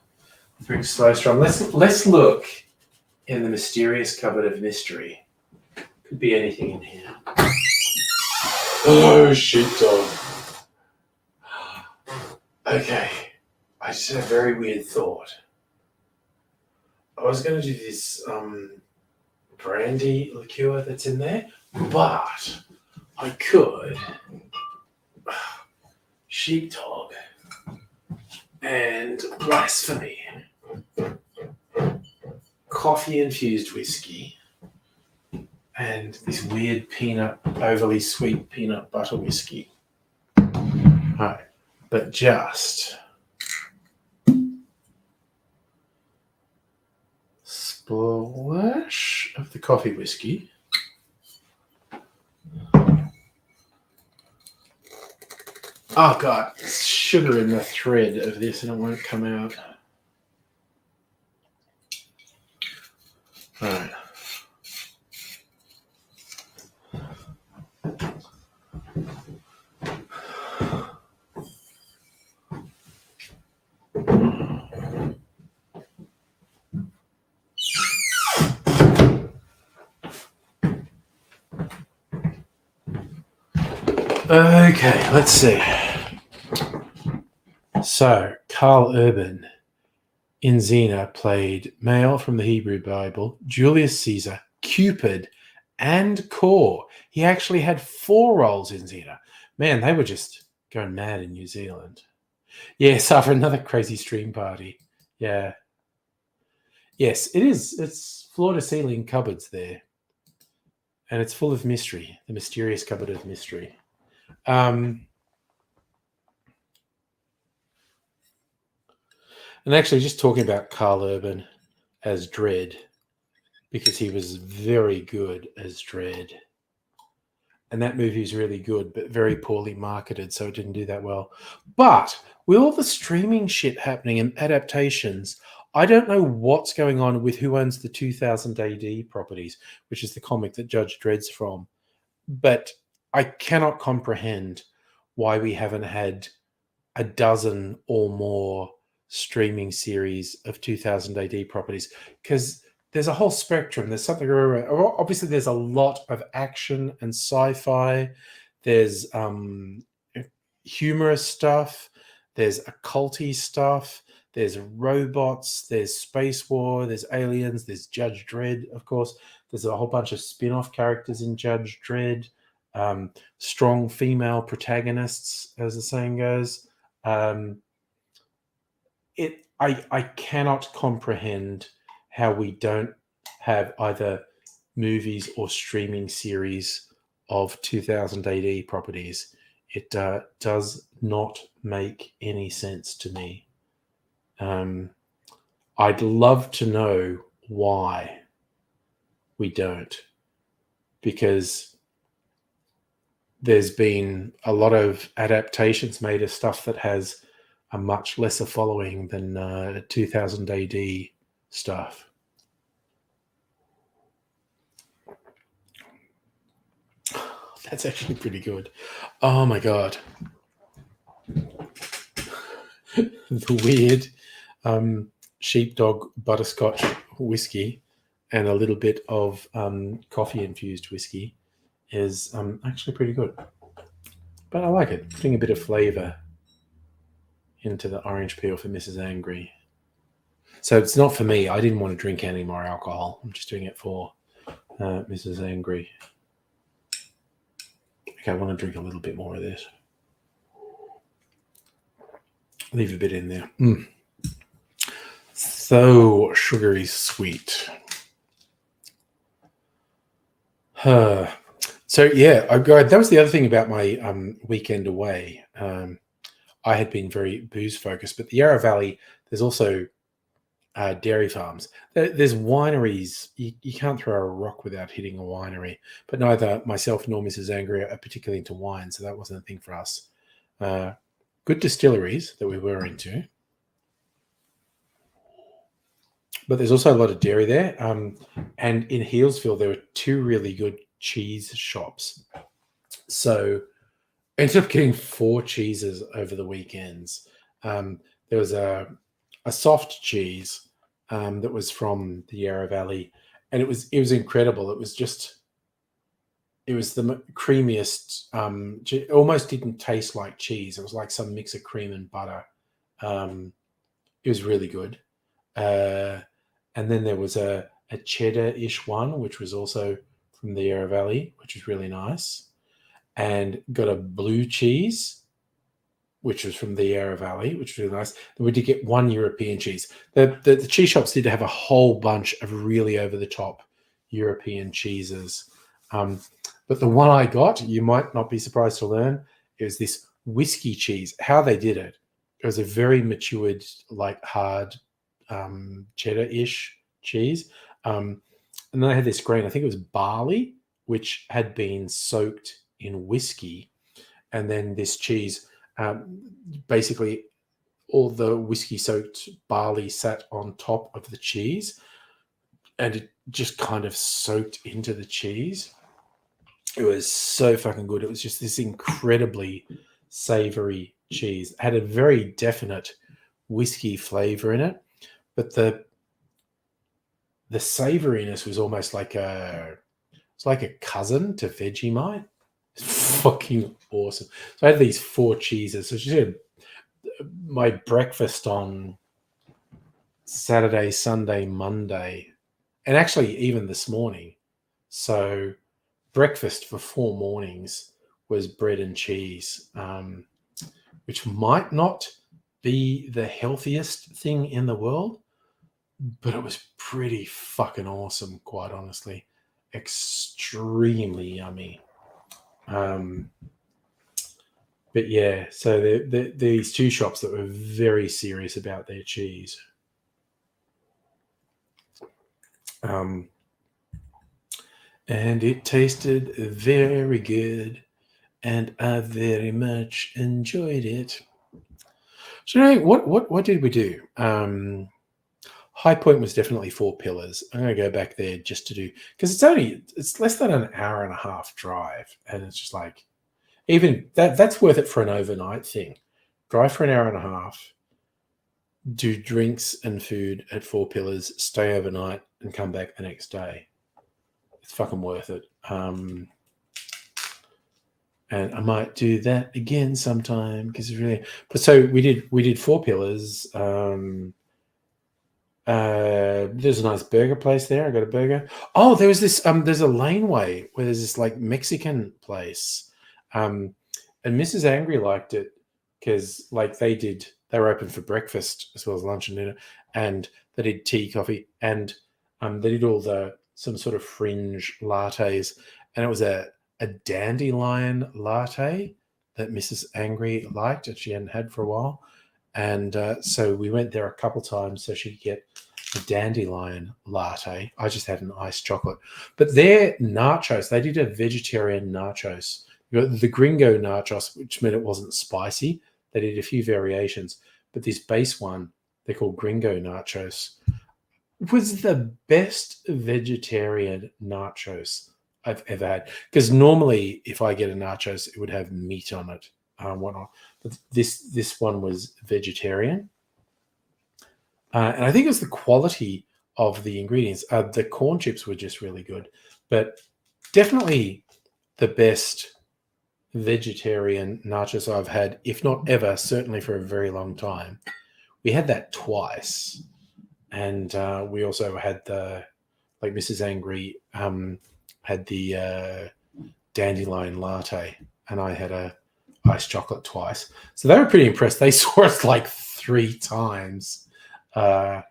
brick slice drum. Let's look in the mysterious cupboard of mystery. Could be anything in here. Oh shit, dog. Okay. I just had a very weird thought. I was going to do this brandy liqueur that's in there, but I could sheepdog and blasphemy, coffee-infused whiskey, and this weird overly sweet peanut butter whiskey. Right, but just splash of the coffee whiskey. Oh God, there's sugar in the thread of this and it won't come out. All right. Okay, let's see. So, Carl Urban in Xena played male from the Hebrew Bible, Julius Caesar, Cupid, and Kor. He actually had 4 roles in Xena. Man, they were just going mad in New Zealand. Yes, after another crazy stream party. Yeah. Yes, it is. It's floor-to-ceiling cupboards there. And it's full of mystery, the mysterious cupboard of mystery. And actually, just talking about Carl Urban as Dredd, because he was very good as Dredd. and that movie is really good, but very poorly marketed, so it didn't do that well. But with all the streaming shit happening and adaptations, I don't know what's going on with who owns the 2000 AD properties, which is the comic that Judge Dredd's from. But I cannot comprehend why we haven't had a dozen or more streaming series of 2000 AD properties, because there's a whole spectrum. There's something around. Obviously, there's a lot of action and sci-fi. There's humorous stuff. There's occulty stuff. There's robots. There's space war. There's aliens. There's Judge Dredd, of course. There's a whole bunch of spin-off characters in Judge Dredd. Strong female protagonists, as the saying goes. I cannot comprehend how we don't have either movies or streaming series of 2000 AD properties. It does not make any sense to me. I'd love to know why we don't, because there's been a lot of adaptations made of stuff that has a much lesser following than 2000 AD stuff. That's actually pretty good. Oh my God. The weird sheepdog butterscotch whiskey and a little bit of coffee-infused whiskey is actually pretty good. But I like it, putting a bit of flavour into the orange peel for Mrs. Angry. So it's not for me. I didn't want to drink any more alcohol. I'm just doing it for Mrs. Angry. Okay, I want to drink a little bit more of this. Leave a bit in there. So sugary sweet. So yeah, that was the other thing about my weekend away. I had been very booze focused, but the Yarra Valley, there's also dairy farms. There's wineries. You can't throw a rock without hitting a winery, but neither myself nor Mrs. Angry are particularly into wine, so that wasn't a thing for us. Good distilleries that we were into. But there's also a lot of dairy there. And in Healesville, there were 2 really good cheese shops. So I ended up getting 4 cheeses over the weekends. There was a soft cheese that was from the Yarra Valley, and it was incredible. It was the creamiest. It almost didn't taste like cheese. It was like some mix of cream and butter. It was really good. And then there was a cheddar-ish one, which was also from the Yarra Valley, which was really nice. And got a blue cheese, which was from the Yarra Valley, which was really nice. Then we did get 1 European cheese. The cheese shops did have a whole bunch of really over-the-top European cheeses. But the one I got, you might not be surprised to learn, it was this whiskey cheese. How they did it, it was a very matured, like hard cheddar-ish cheese. And then they had this grain, I think it was barley, which had been soaked in whiskey. And then this cheese, basically all the whiskey-soaked barley sat on top of the cheese, and it just kind of soaked into the cheese. It was so fucking good. It was just this incredibly savory cheese. It had a very definite whiskey flavor in it, but the savoriness was almost like a cousin to Vegemite. It's fucking awesome. So I had these 4 cheeses. So she said my breakfast on Saturday, Sunday, Monday, and actually even this morning. So breakfast for 4 mornings was bread and cheese, which might not be the healthiest thing in the world, but it was pretty fucking awesome, quite honestly. Extremely yummy. But yeah, so these 2 shops that were very serious about their cheese. And it tasted very good, and I very much enjoyed it. So, what did we do? High point was definitely Four Pillars. I'm going to go back there just to do, because it's less than an hour and a half drive, and it's just like, even that's worth it for an overnight thing. Drive for an hour and a half, do drinks and food at Four Pillars, stay overnight, and come back the next day. It's fucking worth it. And I might do that again sometime because it's really. But so we did Four Pillars. There's a nice burger place there. I got a burger. Oh, there was this. There's a laneway where there's this like Mexican place. And Mrs. Angry liked it because like they were open for breakfast as well as lunch and dinner, and they did tea, coffee, and they did some sort of fringe lattes, and it was a dandelion latte that Mrs. Angry liked and she hadn't had for a while. And so we went there a couple times so she could get a dandelion latte. I just had an iced chocolate. But their nachos, they did a vegetarian nachos. You got the gringo nachos, which meant it wasn't spicy. They did a few variations. But this base one, they're called gringo nachos, was the best vegetarian nachos I've ever had. Because normally, if I get a nachos, it would have meat on it, whatnot. But this one was vegetarian, and I think it was the quality of the ingredients. The corn chips were just really good, but definitely the best vegetarian nachos I've had, if not ever, certainly for a very long time. We had that twice, and we also had like Mrs. Angry had the dandelion latte, and I had a iced chocolate twice. So they were pretty impressed. They saw us like 3 times over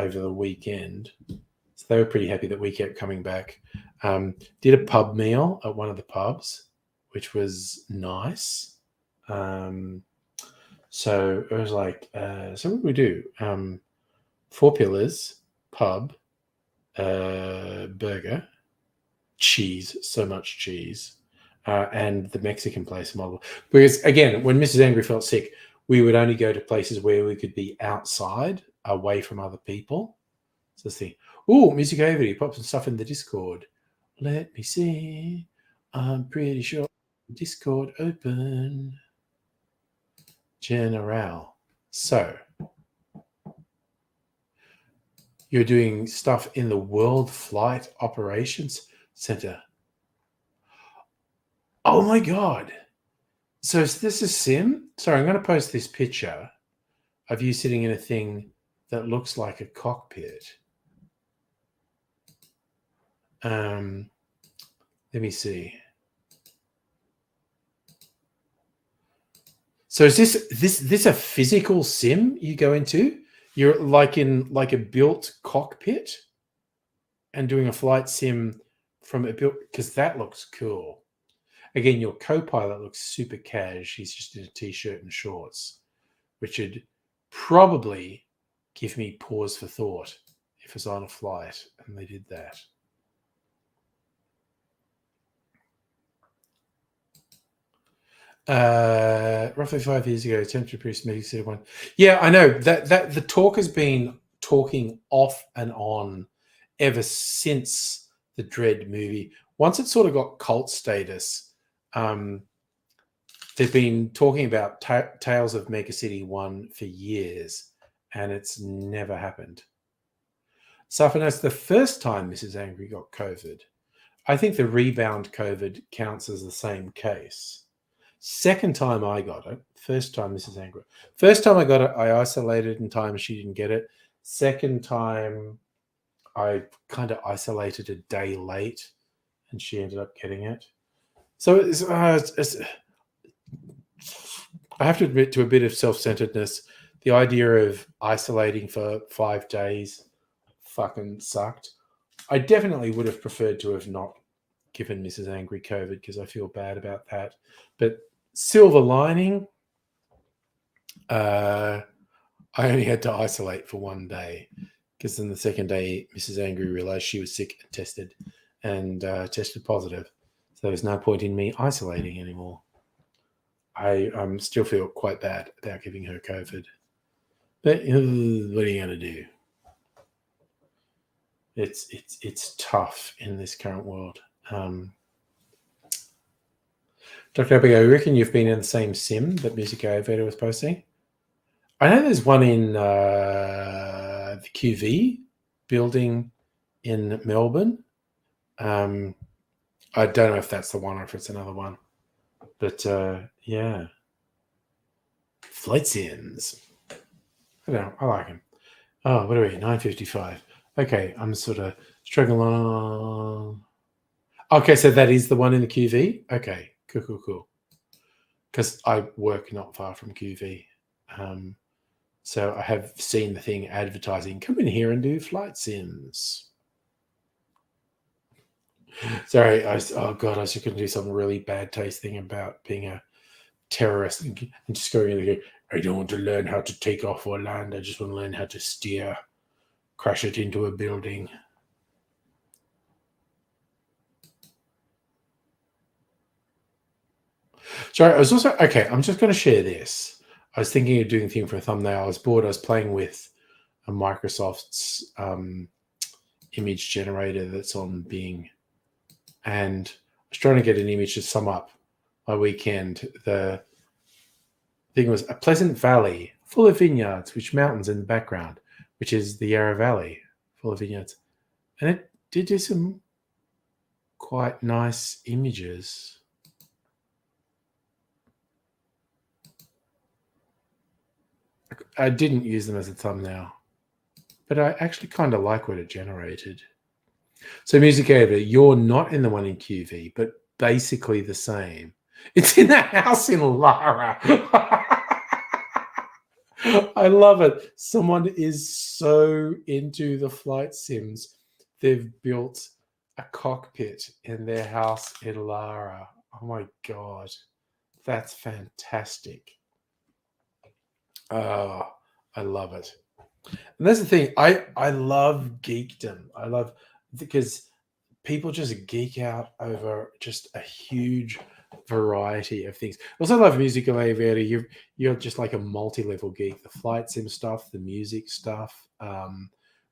the weekend. So they were pretty happy that we kept coming back. Did a pub meal at one of the pubs, which was nice. So it was like, so what did we do? Four Pillars, pub, burger, cheese, so much cheese, and the Mexican place model. Because again, when Mrs. Angry felt sick, we would only go to places where we could be outside, away from other people. So let's see. Oh, Music Overy, pop some stuff in the Discord. Let me see. I'm pretty sure Discord open. General. So you're doing stuff in the World Flight Operations Center. Oh my God. So is this a sim? Sorry, I'm going to post this picture of you sitting in a thing that looks like a cockpit. Let me see. So is this a physical sim you go into? You're like in like a built cockpit and doing a flight sim from a built, because that looks cool. Again, your co-pilot looks super cash. He's just in a t-shirt and shorts, which would probably give me pause for thought if it was on a flight and they did that. Roughly 5 years ago, attempted to produce Medic City 1. Yeah, I know that the talk has been talking off and on ever since the Dread movie. Once it sort of got cult status, they've been talking about Tales of Mega City 1 for years, and it's never happened. Safanos, the first time Mrs. Angry got COVID, I think the rebound COVID counts as the same case. Second time I got it, first time Mrs. Angry. First time I got it, I isolated in time she didn't get it. Second time, I kind of isolated a day late and she ended up getting it. So I have to admit to a bit of self-centeredness. The idea of isolating for 5 days fucking sucked. I definitely would have preferred to have not given Mrs. Angry COVID because I feel bad about that. But silver lining, I only had to isolate for 1 day because then the second day Mrs. Angry realized she was sick and tested and tested positive. So there's no point in me isolating anymore. I still feel quite bad about giving her COVID. But what are you going to do? It's tough in this current world. Dr. Abigail, you reckon you've been in the same sim that Music Elevator was posting? I know there's one in the QV building in Melbourne. I don't know if that's the one or if it's another one. But yeah. Flight Sims. I don't know. I like him. Oh, what are we? 9:55. Okay, I'm sort of struggling along. Okay, so that is the one in the QV? Okay, cool. Because I work not far from QV. So I have seen the thing advertising, come in here and do flight sims. Sorry, oh God, I was just going to do some really bad taste thing about being a terrorist and just going in here. I don't want to learn how to take off or land. I just want to learn how to steer, crash it into a building. Sorry, I was also, okay, I'm just going to share this. I was thinking of doing a thing for a thumbnail. I was bored. I was playing with a Microsoft's image generator that's on Bing. And I was trying to get an image to sum up my weekend. The thing was a pleasant valley full of vineyards, with mountains in the background, which is the Yarra Valley, full of vineyards. And it did do some quite nice images. I didn't use them as a thumbnail, but I actually kind of like what it generated. So Music Ava, you're not in the one in QV, but basically the same. It's in the house in Lara. I love it. Someone is so into the flight sims. They've built a cockpit in their house in Lara. Oh my God. That's fantastic. Oh, I love it. And that's the thing. I love geekdom. I love, because people just geek out over just a huge variety of things. Also love Music Elevator. You're just like a multi-level geek. The flight sim stuff, the music stuff,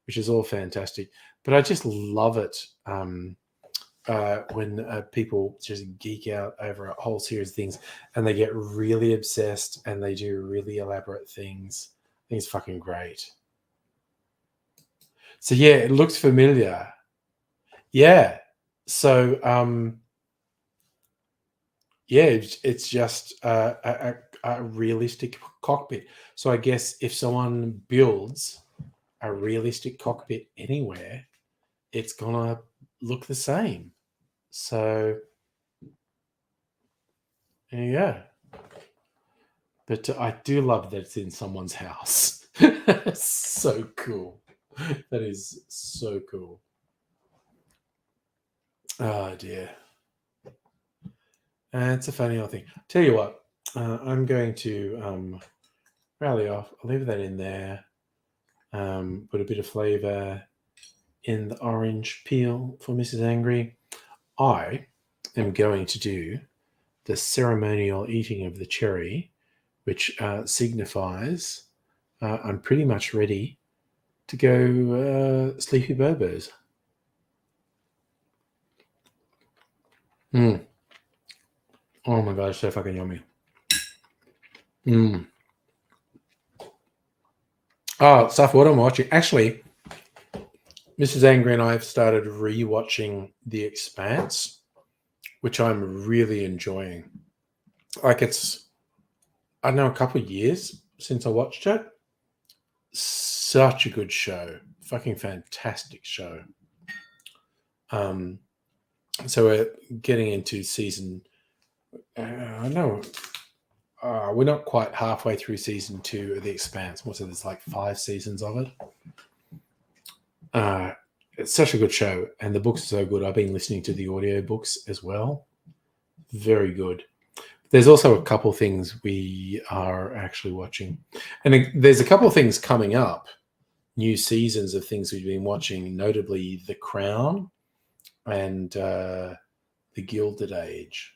which is all fantastic. But I just love it when people just geek out over a whole series of things and they get really obsessed and they do really elaborate things. I think it's fucking great. So yeah, it looks familiar. Yeah. So yeah, it's just a realistic cockpit. So I guess if someone builds a realistic cockpit anywhere, it's gonna look the same. So there you go. But I do love that it's in someone's house. So cool. That is so cool. Oh dear. It's a funny old thing. Tell you what, I'm going to rally off. I'll leave that in there. Put a bit of flavour in the orange peel for Mrs. Angry. I am going to do the ceremonial eating of the cherry, which signifies I'm pretty much ready to go sleepy burbos. Oh my gosh, so fucking yummy. Oh, stuff what I'm watching. Actually, Mrs. Angry and I have started rewatching The Expanse, which I'm really enjoying. Like it's, I don't know, a couple of years since I watched it. Such a good show. Fucking fantastic show. So we're getting into season, I know we're not quite halfway through season 2 of The Expanse. So there's like 5 seasons of it. It's such a good show, and the books are so good. I've been listening to the audio books as well. Very good. There's also a couple things we are actually watching, and there's a couple of things coming up, new seasons of things we've been watching, notably The Crown and The Gilded Age.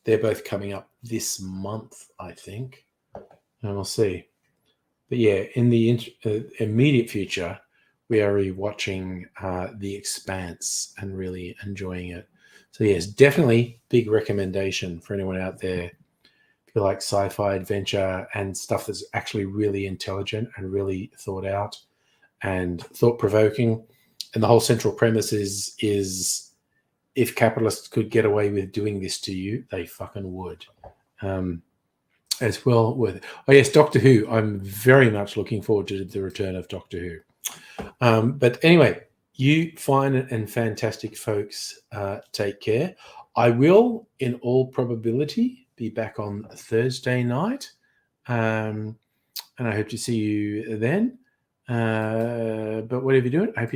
They're both coming up this month, I think, and we'll see. But yeah, in the immediate future, we are rewatching The Expanse and really enjoying it. So yes, definitely big recommendation for anyone out there. If you like sci-fi adventure and stuff that's actually really intelligent and really thought out and thought-provoking. And the whole central premise is if capitalists could get away with doing this to you, they fucking would. As well with oh yes, Doctor Who. I'm very much looking forward to the return of Doctor Who. But anyway, you fine and fantastic folks, take care. I will, in all probability, be back on Thursday night, and I hope to see you then. But whatever you're doing, I hope you